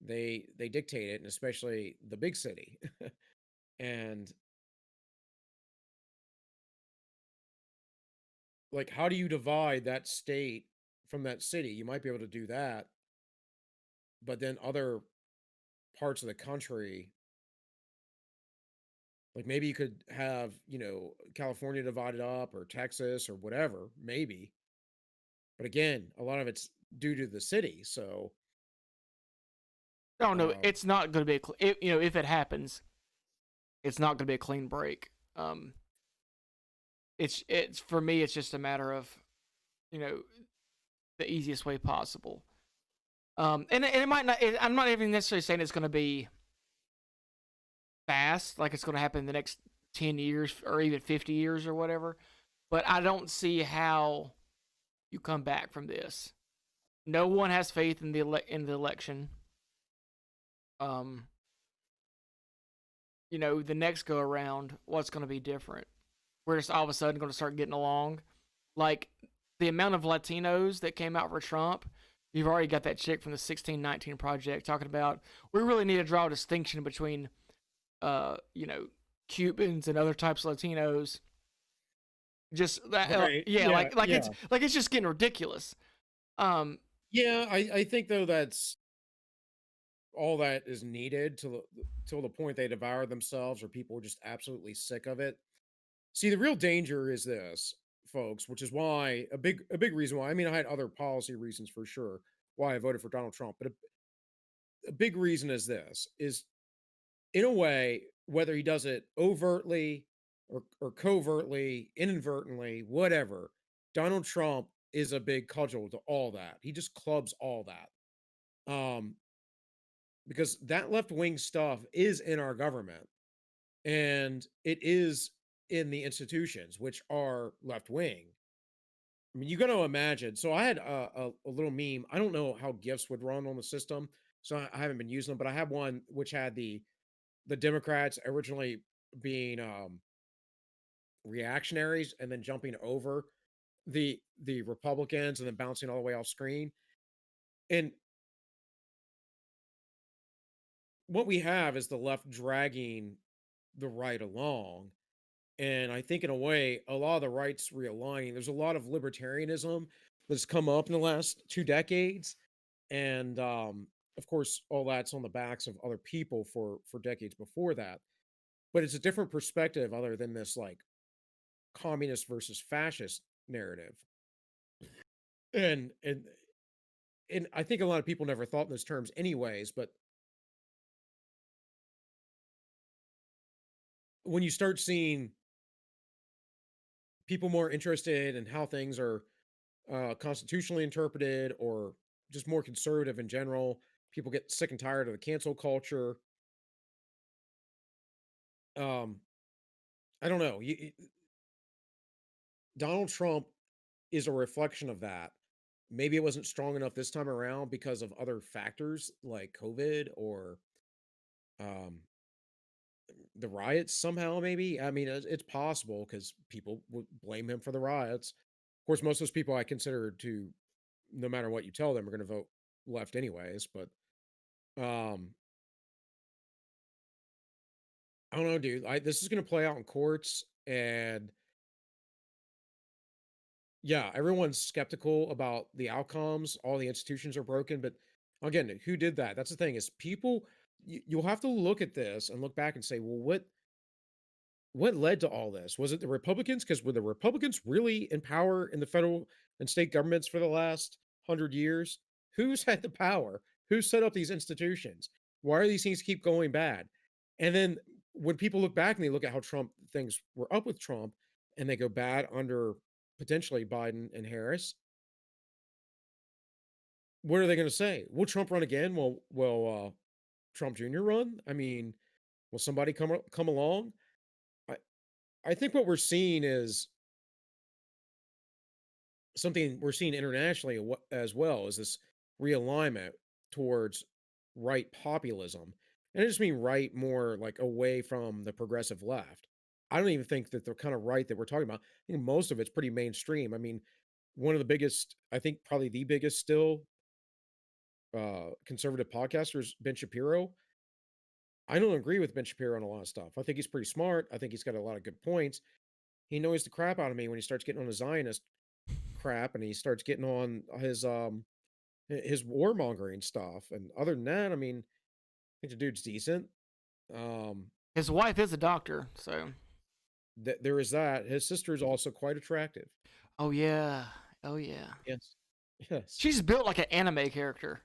they dictate it, and especially the big city. And like, how do you divide that state from that city? You might be able to do that, but then other parts of the country, like maybe you could have, California divided up or Texas or whatever, maybe. But again, a lot of it's due to the city. So, Oh no, um, it's not going to be if it happens, it's not going to be a clean break. It's for me, it's just a matter of you know the easiest way possible. And it might not. I'm not even necessarily saying it's going to be fast, like it's going to happen in the next 10 years or even 50 years or whatever. But I don't see how you come back from this. No one has faith in the election. Um, the next go around, what's going to be different? We're just all of a sudden going to start getting along. Like the amount of Latinos that came out for Trump, you've already got that chick from the 1619 Project talking about we really need to draw a distinction between, uh, you know, Cubans and other types of Latinos. Just that, right. yeah, Yeah. like Yeah. it's just getting ridiculous. Um, Yeah. I think, though, that's all that is needed till the point they devour themselves or people are just absolutely sick of it. See, the real danger is this, folks, which is why a big reason why. I mean, I had other policy reasons for sure why I voted for Donald Trump, but a big reason is this is in a way, whether he does it overtly or covertly, inadvertently, whatever, Donald Trump is a big cudgel to all that. He just clubs all that. Because that left wing stuff is in our government and it is in the institutions, which are left wing. I mean, you got to imagine. So I had a little meme. I don't know how gifts would run on the system, so I haven't been using them. But I had one which had the Democrats originally being reactionaries and then jumping over the Republicans and then bouncing all the way off screen. And what we have is the left dragging the right along. And I think in a way, a lot of the right's realigning. There's a lot of libertarianism that's come up in the last 2 decades. And of course, all that's on the backs of other people for decades before that. But it's a different perspective other than this like communist versus fascist narrative. And I think a lot of people never thought in those terms anyways, but when you start seeing people more interested in how things are constitutionally interpreted or just more conservative in general, people get sick and tired of the cancel culture. Um, I don't know. Donald Trump is a reflection of that. Maybe it wasn't strong enough this time around because of other factors like COVID or um, the riots somehow, maybe. I mean, it's possible because people would blame him for the riots. Of course, most of those people I consider to, no matter what you tell them, are going to vote left anyways. But um, I don't know, dude. This is going to play out in courts, and yeah, everyone's skeptical about the outcomes. All the institutions are broken, but again, who did that? That's the thing is people. You'll have to look at this and look back and say, well, what led to all this? Was it the Republicans? Because were the Republicans really in power in the federal and state governments for the last 100 years? Who's had the power? Who set up these institutions? Why are these things keep going bad? And then when people look back and they look at how Trump things were up with Trump and they go bad under potentially Biden and Harris, what are they going to say? Will Trump run again? Will Trump Jr. run? I mean, will somebody come along? I I think what we're seeing is something we're seeing internationally as well is this realignment towards right populism. And I just mean right more like away from the progressive left. I don't even think that the kind of right that we're talking about, I think most of it's pretty mainstream. I mean, one of the biggest, I think probably the biggest still conservative podcasters, Ben Shapiro. I don't agree with Ben Shapiro on a lot of stuff. I think he's pretty smart. I think he's got a lot of good points. He annoys the crap out of me when he starts getting on the Zionist crap and he starts getting on his warmongering stuff, and other than that, I mean, I think the dude's decent. Um, His wife is a doctor, so. there is that. His sister is also quite attractive. Oh yeah, oh yeah. Yes. Yes. She's built like an anime character.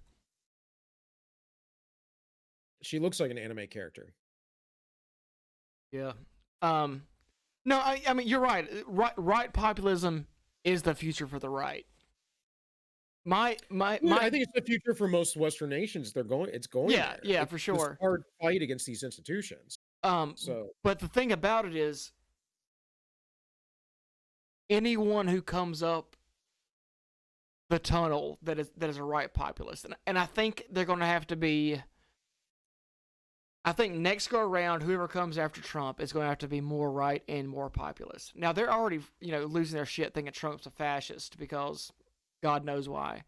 She looks like an anime character. Yeah. Um. No, I mean you're right. Right populism is the future for the right. Yeah, I My. think it's the future for most Western nations. It's going Yeah, there. yeah, It's for this sure. hard fight against these institutions. Um. So, But the thing about it is, anyone who comes up the tunnel that is a right populist, and I think they're going to have to be. I think next go around, whoever comes after Trump is going to have to be more right and more populist. Now they're already, losing their shit thinking Trump's a fascist because God knows why.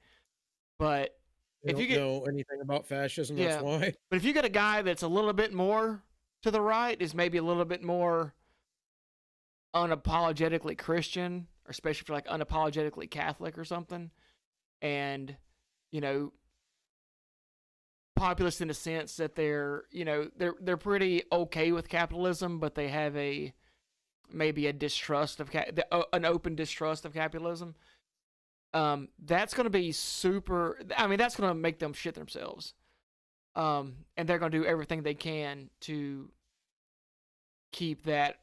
But they if you don't get, know anything about fascism, that's yeah, why. but if you get a guy that's a little bit more to the right, is maybe a little bit more unapologetically Christian, or especially if you're like unapologetically Catholic or something, and you know populist in the sense that they're pretty okay with capitalism, but they have a maybe a distrust of an open distrust of capitalism. That's going to be super. I mean, that's going to make them shit themselves. And they're going to do everything they can to keep that.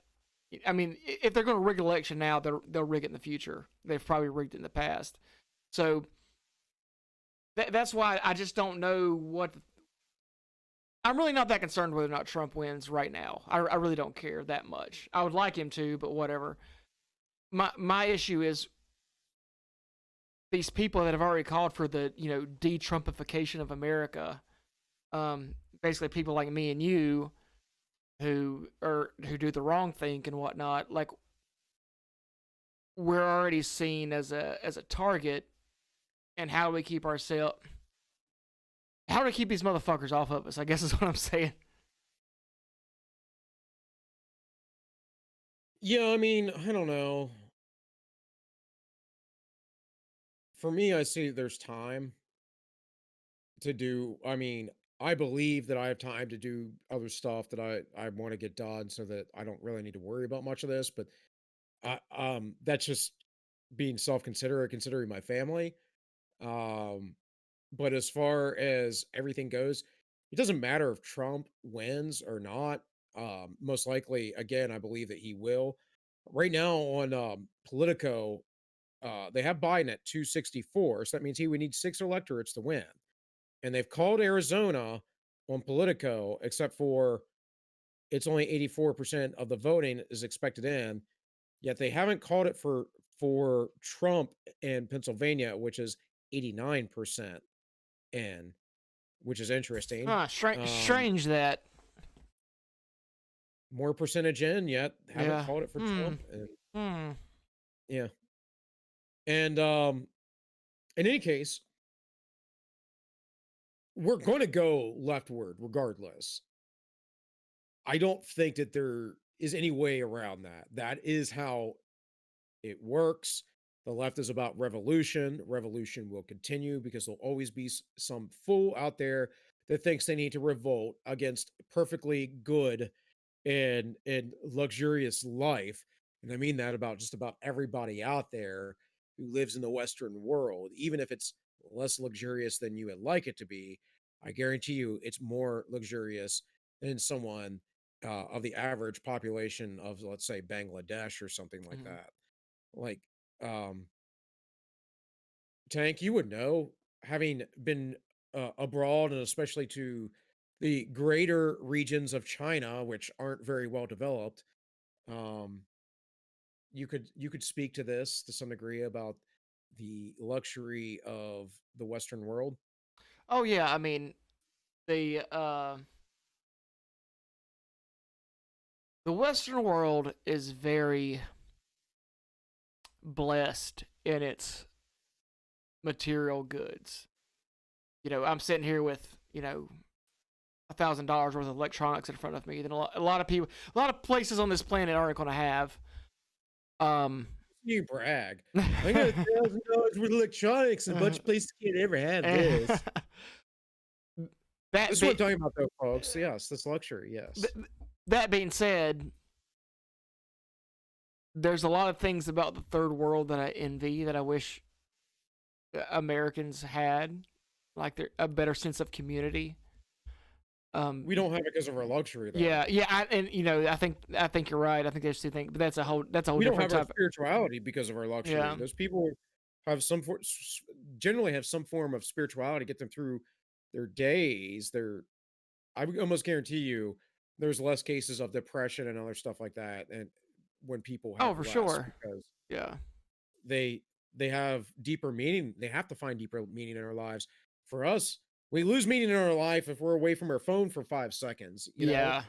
I mean, if they're going to rig an election now, they'll rig it in the future. They've probably rigged it in the past. So that's why I just don't know what. I'm really not that concerned whether or not Trump wins right now. I really don't care that much. I would like him to, but whatever. My issue is these people that have already called for the de-Trumpification of America. Basically, people like me and you who do the wrong thing and whatnot. Like we're already seen as a target, and how do we keep ourselves? How do we keep these motherfuckers off of us? I guess is what I'm saying. Yeah, I mean, I don't know. For me, I see there's time to do. I mean, I believe that I have time to do other stuff that I want to get done so that I don't really need to worry about much of this, but that's just being self-considerate, considering my family. Um, but as far as everything goes, it doesn't matter if Trump wins or not. Most likely, again, I believe that he will. Right now on Politico, they have Biden at 264, so that means he would need 6 electorates to win. And they've called Arizona on Politico, except for it's only 84% of the voting is expected in. Yet they haven't called it for Trump in Pennsylvania, which is 89% in, which is interesting. Huh? Um, Strange that. more percentage in, yet haven't Yeah. called it for Hmm. Trump, and Hmm. yeah. And, in any case, we're gonna go leftward regardless. I don't think that there is any way around that. That is how it works. The left is about revolution. Revolution will continue because there'll always be some fool out there that thinks they need to revolt against perfectly good and luxurious life. And I mean that about just about everybody out there who lives in the Western world, even if it's less luxurious than you would like it to be. I guarantee you it's more luxurious than someone of the average population of, let's say, Bangladesh or something like Mhm. that. Like, um, Tank, you would know, having been abroad and especially to the greater regions of China, which aren't very well developed. Um, you could speak to this to some degree about the luxury of the Western world. Oh yeah. I mean, the uh, the Western world is very blessed in its material goods. I'm sitting here with $1,000 worth of electronics in front of me. Then a lot of people, a lot of places on this planet aren't going to have. Um, You brag. I got $1,000 worth of electronics, and a bunch of places can't ever have this. that This is what I'm be talking about, though, folks. Yes, this luxury. Yes. th- that being said, there's a lot of things about the third world that I envy that I wish Americans had, like a better sense of community. We Um, don't have it because of our luxury, though. yeah, yeah, and I think you're right. I think there's two things, but that's a whole We don't different have our topic. spirituality because of our luxury. Yeah. Those people have generally have some form of spirituality, get them through their days. I would almost guarantee you there's less cases of depression and other stuff like that, and when people Oh, have for less sure. because Yeah. they they have deeper meaning. They have to find deeper meaning in our lives. For us, we lose meaning in our life if we're away from our phone for 5 seconds. Yeah.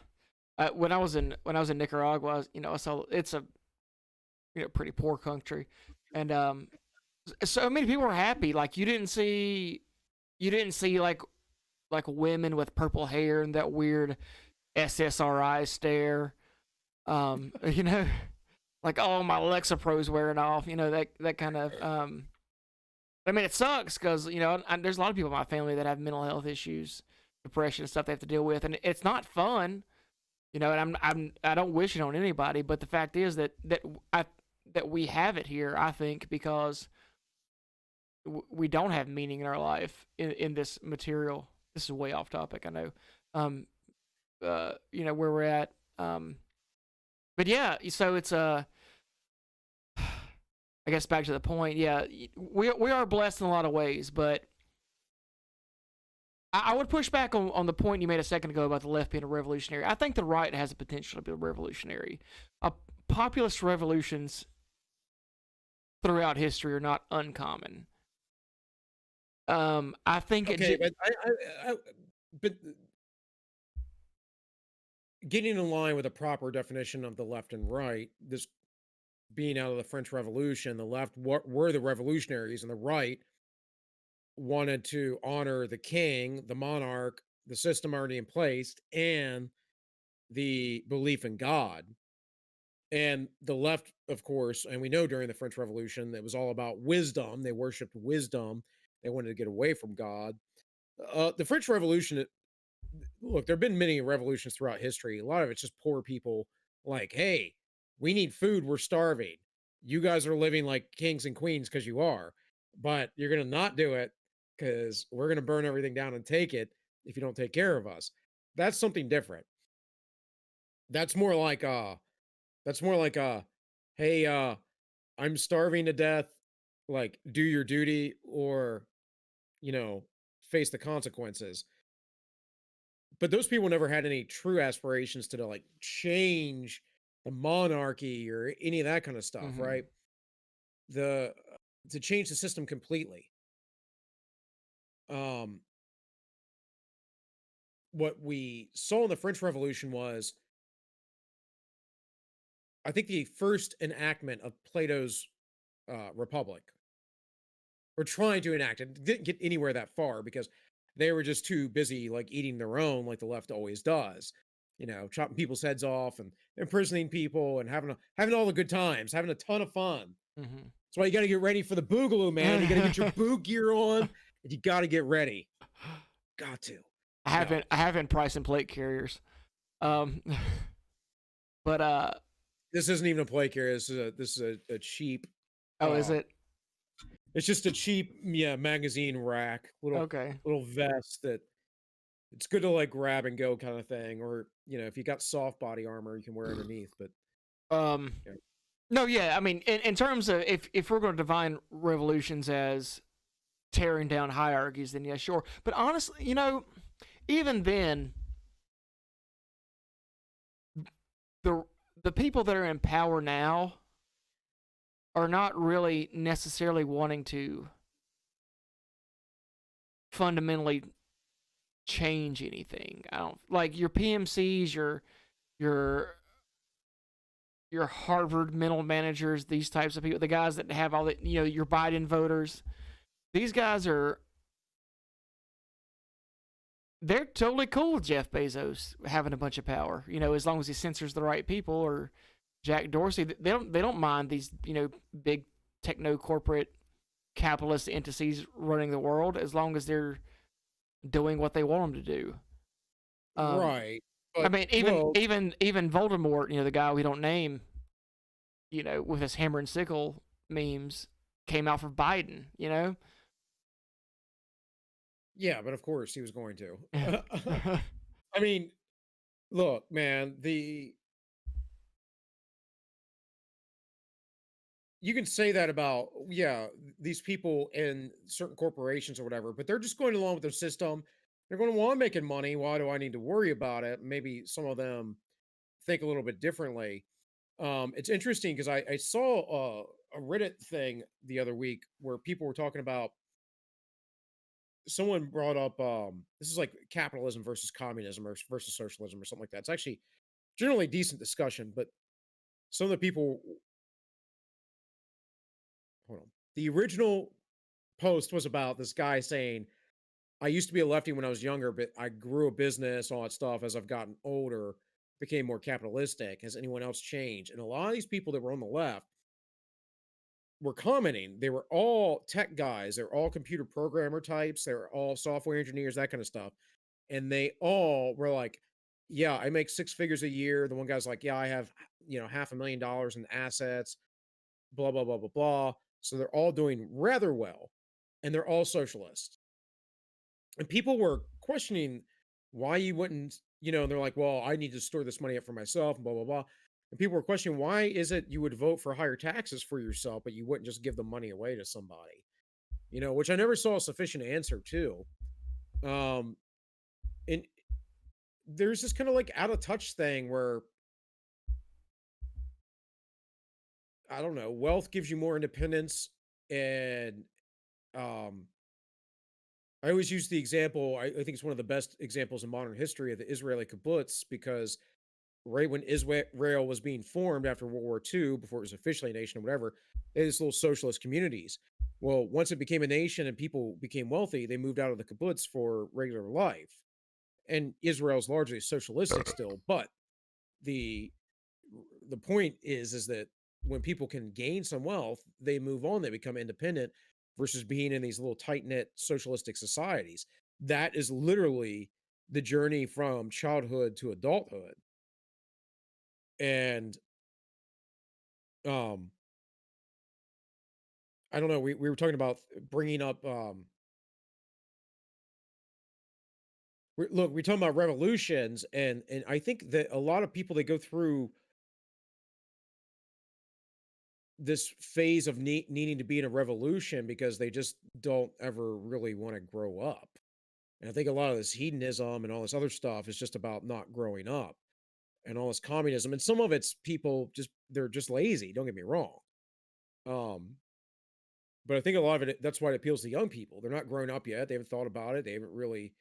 When I was in Nicaragua, I saw it's a pretty poor country, and so many people were happy. Like you didn't see like women with purple hair and that weird SSRI stare. You know, like oh my Alexa Pro's wearing off. That kind of. I mean, it sucks because there's a lot of people in my family that have mental health issues, depression, and stuff they have to deal with, and it's not fun. And I don't wish it on anybody, but the fact is that we have it here. I think because we don't have meaning in our life in this material. This is way off topic, I know. Um, where we're at. But yeah, so it's I guess back to the point. Yeah, we are blessed in a lot of ways, but I would push back on the point you made a second ago about the left being a revolutionary. I think the right has the potential to be a revolutionary. Uh, Populist revolutions throughout history are not uncommon. I think Okay, but but getting in line with a proper definition of the left and right, this being out of the French Revolution, the left were the revolutionaries, and the right wanted to honor the king, the monarch, the system already in place, and the belief in God. And the left, of course, and we know during the French Revolution, it was all about wisdom. They worshiped wisdom. They wanted to get away from God. The French Revolution, look, there have been many revolutions throughout history. A lot of it's just poor people like, hey, we need food. We're starving. You guys are living like kings and queens because you are, but you're going to not do it because we're going to burn everything down and take it if you don't take care of us. That's something different. That's more like, that's more like, hey, I'm starving to death. Like, do your duty or, you know, face the consequences. But those people never had any true aspirations to like change the monarchy or any of that kind of stuff, hmm right? The To change the system completely. Um, what we saw in the French Revolution was I think the first enactment of Plato's Republic, or trying to enact it, didn't get anywhere that far because they were just too busy like eating their own, like the left always does. You know, chopping people's heads off and imprisoning people and having all the good times, having a ton of fun. Hmm. That's why you got to get ready for the boogaloo, man. You got to get your boo gear on, and you got to get ready. Got to. No, I haven't price and plate carriers. Um, but this isn't even a play carrier. This is a cheap. oh, is Uh, it? it's just a cheap, yeah, magazine rack, Okay. little vest that it's good to like grab and go kind of thing. Or if you got soft body armor, you can wear underneath. But Um, yeah, no, yeah. I mean, in terms of if we're going to define revolutions as tearing down hierarchies, then yeah, sure. But honestly, even then, the the people that are in power now are not really necessarily wanting to fundamentally change anything. I don't like your PMCs, your your Harvard mental managers, these types of people, the guys that have all the your Biden voters. These guys they're totally cool with Jeff Bezos having a bunch of power. As long as he censors the right people, or Jack Dorsey, they don't mind these big techno corporate capitalist entities running the world as long as they're doing what they want them to do. Um, right. I But mean, well, even Voldemort, the guy we don't name, with his hammer and sickle memes, came out for Biden. yeah, but of course he was going to. Yeah. I mean, look, man, the you can say that about, yeah, these people in certain corporations or whatever, but they're just going along with their system. They're going, well, I'm making money. Why do I need to worry about it? Maybe some of them think a little bit differently. It's interesting because I saw a Reddit thing the other week where people were talking about, someone brought up, this is like capitalism versus communism or versus socialism or something like that. It's actually generally decent discussion, but some of the people, hold on, the original post was about this guy saying, I used to be a lefty when I was younger, but I grew a business, all that stuff. As I've gotten older, became more capitalistic. Has anyone else changed? And a lot of these people that were on the left were commenting. They were all tech guys. They're all computer programmer types. They're all software engineers, that kind of stuff. And they all were like, yeah, I make six figures a year. The one guy's like, yeah, I have, $500,000 in assets, blah, blah, blah, blah, blah. So they're all doing rather well. And they're all socialists. And people were questioning why you wouldn't, and they're like, well, I need to store this money up for myself, and blah, blah, blah. And people were questioning, why is it you would vote for higher taxes for yourself, but you wouldn't just give the money away to somebody? Which I never saw a sufficient answer to. Um, and there's this kind of like out of touch thing where, I don't know, wealth gives you more independence. And um, I always use the example, I think it's one of the best examples in modern history of the Israeli kibbutz, because right when Israel was being formed after World War II, before it was officially a nation or whatever, they had these little socialist communities. Well, once it became a nation and people became wealthy, they moved out of the kibbutz for regular life. And Israel's largely socialistic still, but the the point is that when people can gain some wealth, they move on, they become independent versus being in these little tight-knit socialistic societies. That is literally the journey from childhood to adulthood. And um I don't know, we were talking about bringing up we're talking about revolutions, and I think that a lot of people, they go through this phase of needing to be in a revolution because they just don't ever really want to grow up. And I think a lot of this hedonism and all this other stuff is just about not growing up, and all this communism. And some of it's people just, they're just lazy. Don't get me wrong. Um, but I think a lot of it, that's why it appeals to young people. They're not grown up yet. They haven't thought about it. They haven't really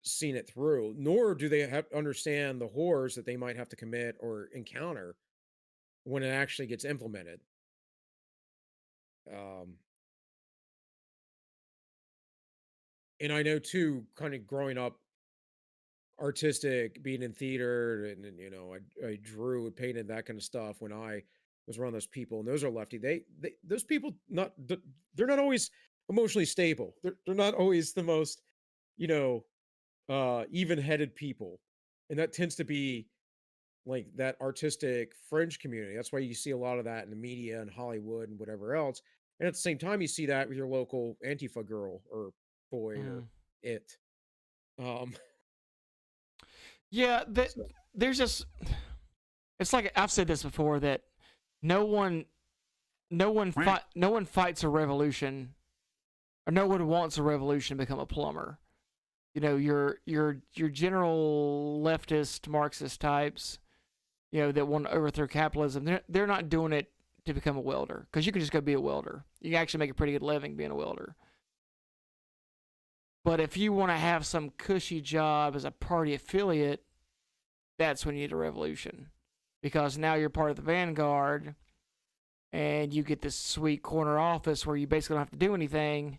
seen it through, nor do they understand the horrors that they might have to commit or encounter when it actually gets implemented. Um, and I know too, kind of growing up artistic, being in theater, and I drew and painted that kind of stuff when I was around those people, and those are lefty. They those people they're not always emotionally stable. They're not always the most you know even-headed people, and that tends to be like that artistic fringe community. That's why you see a lot of that in the media and Hollywood and whatever else. And at the same time, you see that with your local Antifa girl or boy or Mm. it. Um, Yeah, that so there's just it's like I've said this before that no one no one fights a revolution or no one wants a revolution to become a plumber. You know, your general leftist Marxist types, that want to overthrow capitalism, they're not doing it to become a welder because you can just go be a welder. You can actually make a pretty good living being a welder. But if you want to have some cushy job as a party affiliate, that's when you need a revolution because now you're part of the vanguard and you get this sweet corner office where you basically don't have to do anything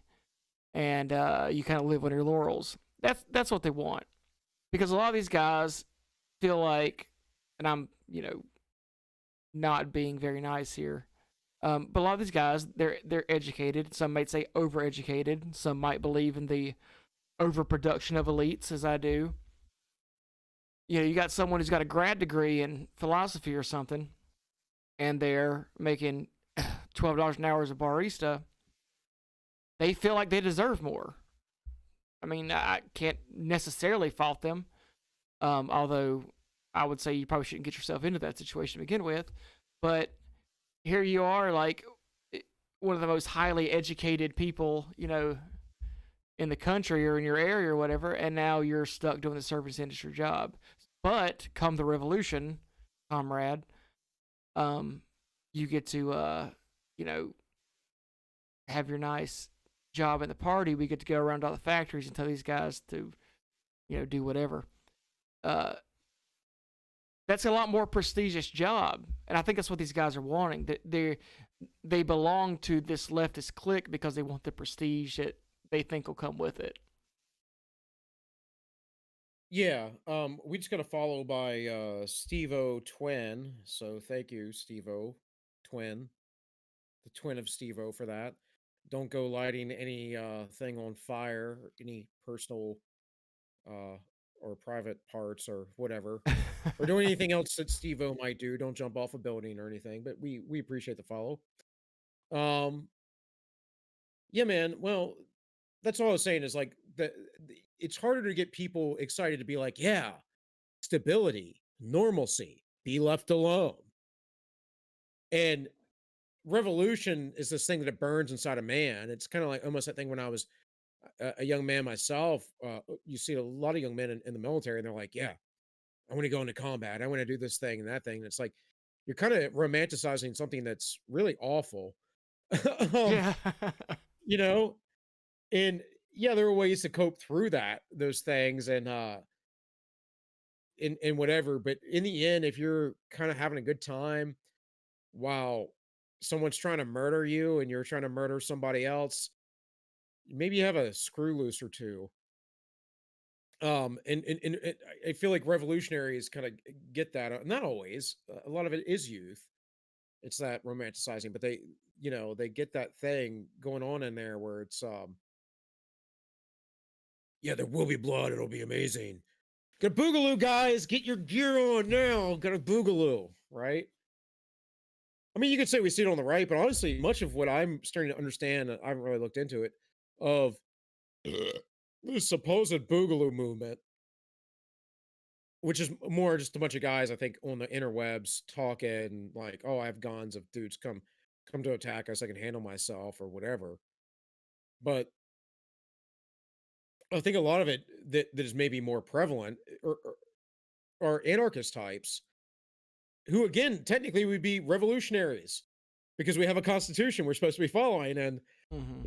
and you kind of live on your laurels. That's what they want because a lot of these guys feel like, and I'm not being very nice here, but a lot of these guys they're educated. Some might say overeducated. Some might believe in the overproduction of elites, as I do. You got someone who's got a grad degree in philosophy or something, and they're making $12 an hour as a barista. They feel like they deserve more. I mean, I can't necessarily fault them, although I would say you probably shouldn't get yourself into that situation to begin with. But here you are, like one of the most highly educated people, in the country or in your area or whatever, and now you're stuck doing the service industry job. But come the revolution, comrade, you get to you know, have your nice job in the party. We get to go around to all the factories and tell these guys to, do whatever. Uh, that's a lot more prestigious job, and I think that's what these guys are wanting. They belong to this leftist clique because they want the prestige that they think will come with it. yeah, we just got a follow by Steve-O Twin. So thank you, Steve-O Twin, the twin of Steve-O for that. Don't go lighting any thing on fire, or any personal uh or private parts or whatever, or doing anything else that Steve-O might do. Don't jump off a building or anything, but we appreciate the follow. Um yeah, man. Well, that's all I was saying is like it's harder to get people excited to be like, yeah, stability, normalcy, be left alone. And revolution is this thing that it burns inside a man. It's kind of like almost that thing when I was a young man myself. You see a lot of young men in the military, and they're like, yeah, I want to go into combat. I want to do this thing and that thing. And it's like you're kind of romanticizing something that's really awful. um, Yeah. you know, and yeah, there are ways to cope through those things, and whatever. But in the end, if you're kind of having a good time while someone's trying to murder you and you're trying to murder somebody else, maybe you have a screw loose or two. And I feel like revolutionaries kind of get that. Not always. A lot of it is youth. It's that romanticizing, but they get that thing going on in there where it's yeah, there will be blood. It'll be amazing. Got a boogaloo, guys. Get your gear on now. Got a boogaloo, right? I mean, you could say we see it on the right, but honestly, much of what I'm starting to understand, I haven't really looked into it, of the supposed boogaloo movement, which is more just a bunch of guys, I think, on the interwebs talking like, "Oh, I have guns. If dudes come to attack us, I can handle myself," or whatever. But I think a lot of it that is maybe more prevalent are anarchist types who, again, technically would be revolutionaries because we have a constitution we're supposed to be following. And Hmm.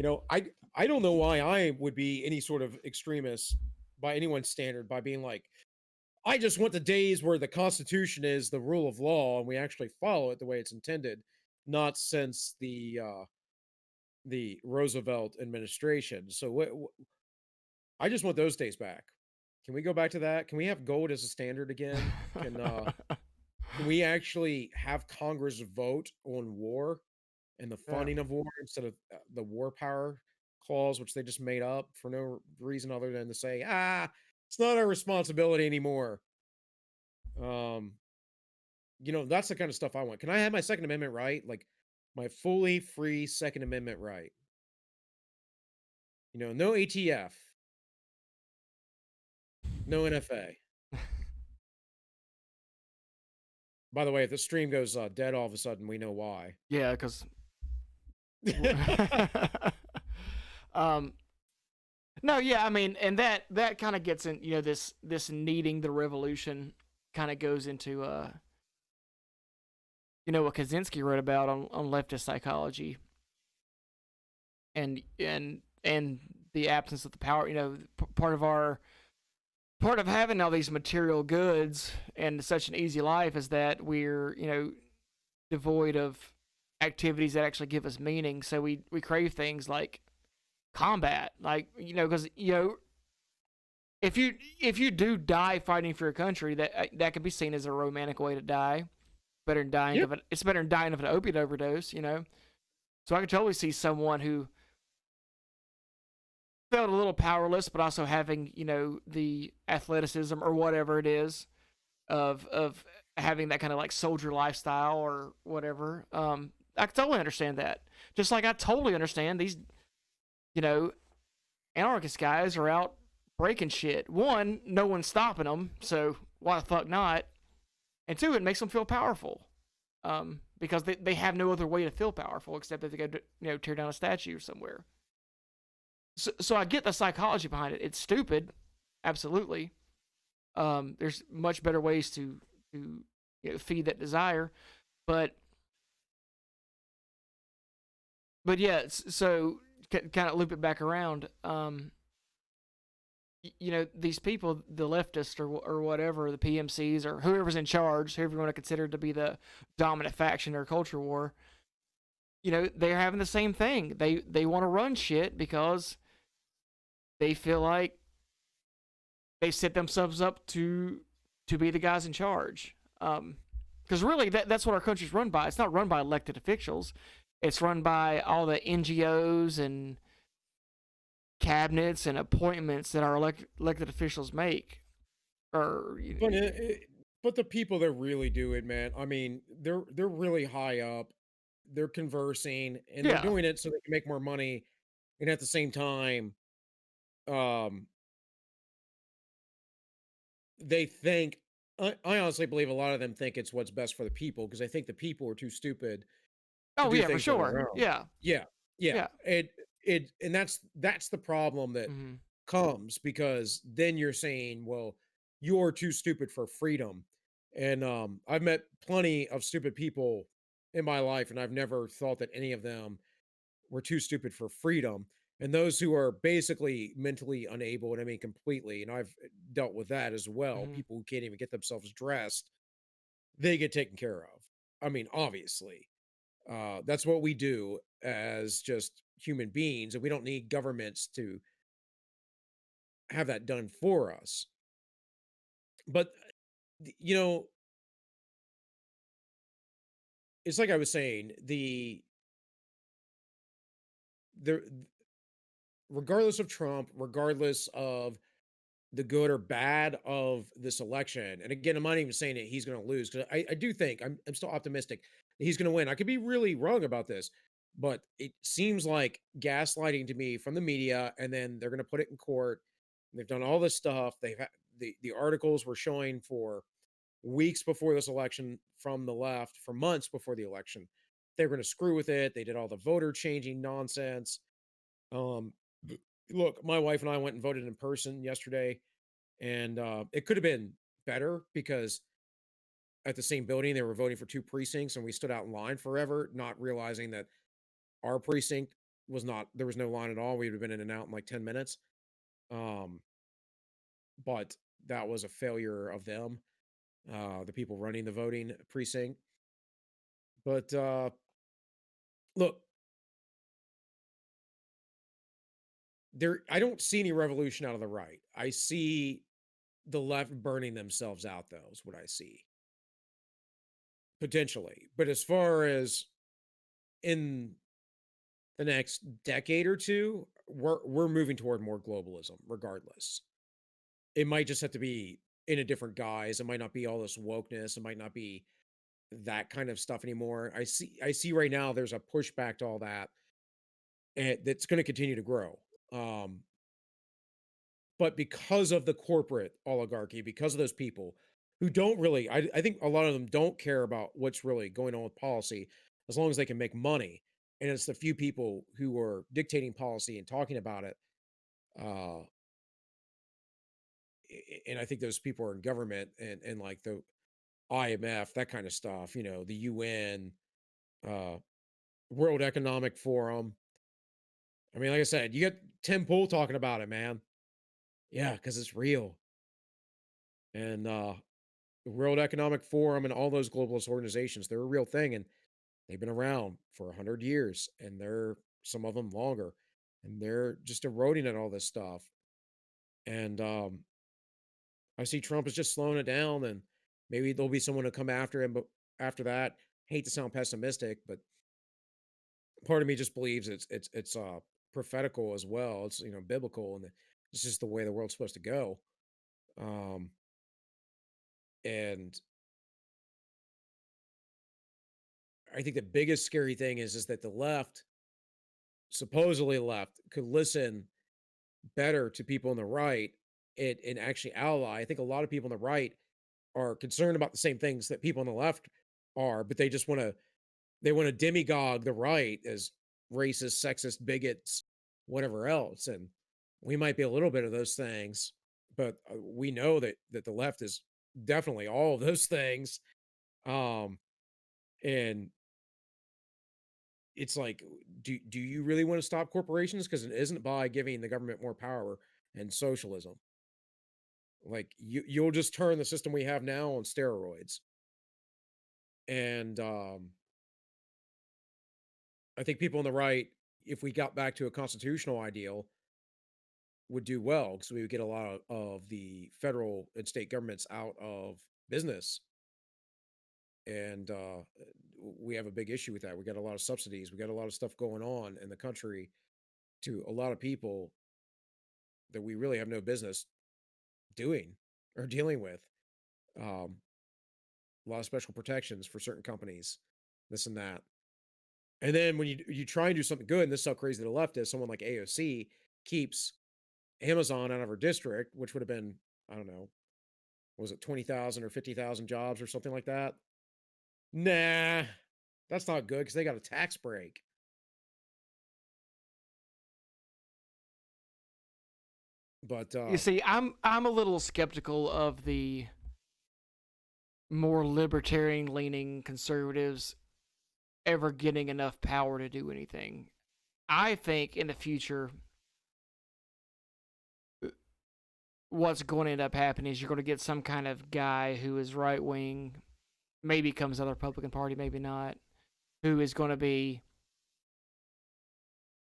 I don't know why I would be any sort of extremist by anyone's standard by being like, I just want the days where the Constitution is the rule of law and we actually follow it the way it's intended, not since the Roosevelt administration. So I just want those days back. Can we go back to that? Can we have gold as a standard again? Can we actually have Congress vote on war and the Yeah. funding of war instead of the war power clause, which they just made up for no reason other than to say, it's not our responsibility anymore. Um, that's the kind of stuff I want. Can I have my Second Amendment right? Like my fully free Second Amendment right. No ATF, no NFA. By the way, if the stream goes dead all of a sudden, we know why. Yeah, because um, no, yeah, I mean, and that kind of gets in, this needing the revolution kind of goes into what Kaczynski wrote about on leftist psychology and the absence of the power. Part of having all these material goods and such an easy life is that we're devoid of activities that actually give us meaning. So we crave things like combat, like because if you do die fighting for your country, that could be seen as a romantic way to die. Yep. It's better than dying of an opiate overdose. So I could totally see someone who felt a little powerless, but also having the athleticism or whatever it is of having that kind of like soldier lifestyle or whatever. I totally understand that. Just like I totally understand these, anarchist guys are out breaking shit. One, no one's stopping them, so why the fuck not? And two, it makes them feel powerful. Because they have no other way to feel powerful except that they go tear down a statue somewhere. So I get the psychology behind it. It's stupid, absolutely. There's much better ways to feed that desire, but yeah. So kind of loop it back around. These people, the leftists or whatever, the PMCs or whoever's in charge, whoever you want to consider to be the dominant faction or culture war, they're having the same thing. They want to run shit because they feel like they set themselves up to be the guys in charge. Because really, that's what our country's run by. It's not run by elected officials. It's run by all the NGOs and cabinets and appointments that our elected officials make. Or But but the people that really do it, man. I mean, they're really high up. They're conversing and they're yeah, doing it so they can make more money, and at the same time, um, they think. I honestly believe a lot of them think it's what's best for the people because I think the people are too stupid to oh do yeah, for things on their sure, own. yeah, Yeah, yeah. yeah, And that's the problem that mm-hmm. comes because then you're saying, well, you're too stupid for freedom. And I've met plenty of stupid people in my life, and I've never thought that any of them were too stupid for freedom. And those who are basically mentally unable, and I mean completely, and I've dealt with that as well, Mm-hmm. people who can't even get themselves dressed, they get taken care of. I mean, obviously. That's what we do as just human beings, and we don't need governments to have that done for us. But you know, it's like I was saying, the regardless of Trump, regardless of the good or bad of this election, and again, I'm not even saying that he's going to lose because I do think I'm still optimistic that he's going to win. I could be really wrong about this, but it seems like gaslighting to me from the media, and then they're going to put it in court. They've done all this stuff. The articles were showing for weeks before this election from the left, for months before the election. They were going to screw with it. They did all the voter changing nonsense. Um, Look, my wife and I went and voted in person yesterday, and it could have been better because at the same building they were voting for two precincts, and we stood out in line forever, not realizing that our precinct was not. There was no line at all. We would have been in and out in like 10 minutes. Um, but that was a failure of them, the people running the voting precinct. But look, I don't see any revolution out of the right. I see the left burning themselves out, though, is what I see potentially. But as far as in the next decade or two, we're moving toward more globalism, regardless. It might just have to be in a different guise. It might not be all this wokeness. It might not be that kind of stuff anymore. I see right now there's a pushback to all that, and that's going to continue to grow. Um, but because of the corporate oligarchy, because of those people who don't really, I think a lot of them don't care about what's really going on with policy as long as they can make money. And it's the few people who are dictating policy and talking about it. Uh, and I think those people are in government and like the IMF, that kind of stuff, the UN, uh, World Economic Forum. I mean, like I said, you get Tim Pool talking about it, man. Yeah, because it's real. And the World Economic Forum and all those globalist organizations, they're a real thing. And they've been around for 100 years, and they're some of them longer. And they're just eroding at all this stuff. And I see Trump is just slowing it down, and maybe there'll be someone to come after him. But after that, hate to sound pessimistic, but part of me just believes it's prophetical as well. It's biblical, and it's just the way the world's supposed to go. Um, and I think the biggest scary thing is that the left, supposedly left, could listen better to people on the right and actually ally. I think a lot of people on the right are concerned about the same things that people on the left are, but they want to demigod the right as racist, sexist, bigots, whatever else. And we might be a little bit of those things, but we know that the left is definitely all of those things. Um, and it's like, do you really want to stop corporations? Because it isn't by giving the government more power and socialism. Like you'll just turn the system we have now on steroids. And I think people on the right, if we got back to a constitutional ideal, would do well because we would get a lot of the federal and state governments out of business. And we have a big issue with that. We got a lot of subsidies. We got a lot of stuff going on in the country to a lot of people that we really have no business doing or dealing with. Um, a lot of special protections for certain companies, this and that. And then when you try and do something good, and this is how crazy the left is, someone like AOC keeps Amazon out of her district, which would have been, I don't know, was it 20,000 or 50,000 jobs or something like that? Nah, that's not good because they got a tax break. But You see, I'm a little skeptical of the more libertarian leaning conservatives ever getting enough power to do anything. I think in the future, what's going to end up happening is you're going to get some kind of guy who is right wing, maybe comes out of the Republican Party, maybe not, who is going to be.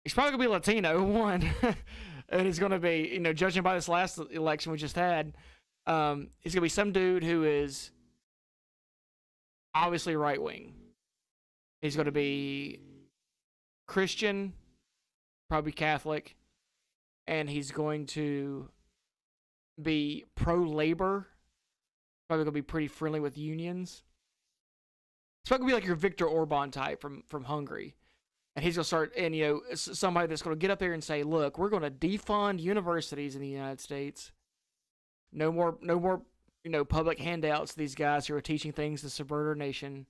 He's probably going to be Latino, one. And he's going to be, judging by this last election we just had, he's going to be some dude who is obviously right wing. He's going to be Christian, probably Catholic, and he's going to be pro labor. Probably going to be pretty friendly with unions. It's probably going to be like your Viktor Orban type from Hungary. And he's going to start, and somebody that's going to get up there and say, look, we're going to defund universities in the United States. No more, public handouts to these guys who are teaching things to subvert our nation.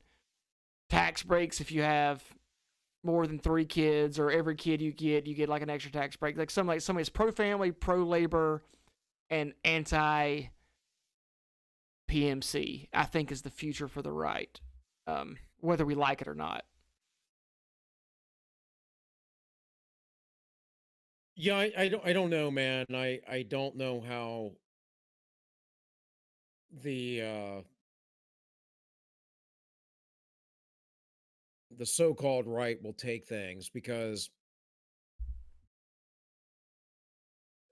Tax breaks if you have more than 3 kids, or every kid you get like an extra tax break. Like somebody's pro family, pro labor, and anti PMC. I think is the future for the right, whether we like it or not. yeah, I don't know, man. I don't know how the the so-called right will take things because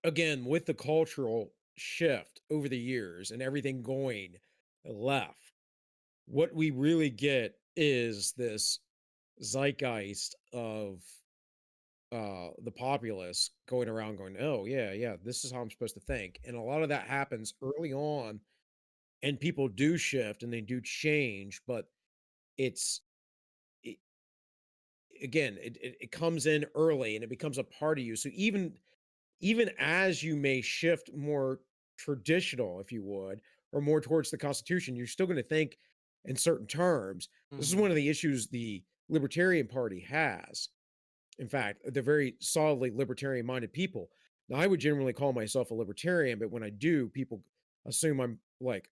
again, with the cultural shift over the years and everything going left, what we really get is this zeitgeist of the populace going around going, "Oh, yeah, yeah, this is how I'm supposed to think." And a lot of that happens early on and people do shift and they do change, but it's it, again, it comes in early and it becomes a part of you. So even as you may shift more traditional, if you would, or more towards the Constitution, you're still going to think in certain terms. This is Hmm. one of the issues the Libertarian Party has. In fact, they're very solidly libertarian minded people. Now, I would generally call myself a libertarian, but when I do, people assume I'm like,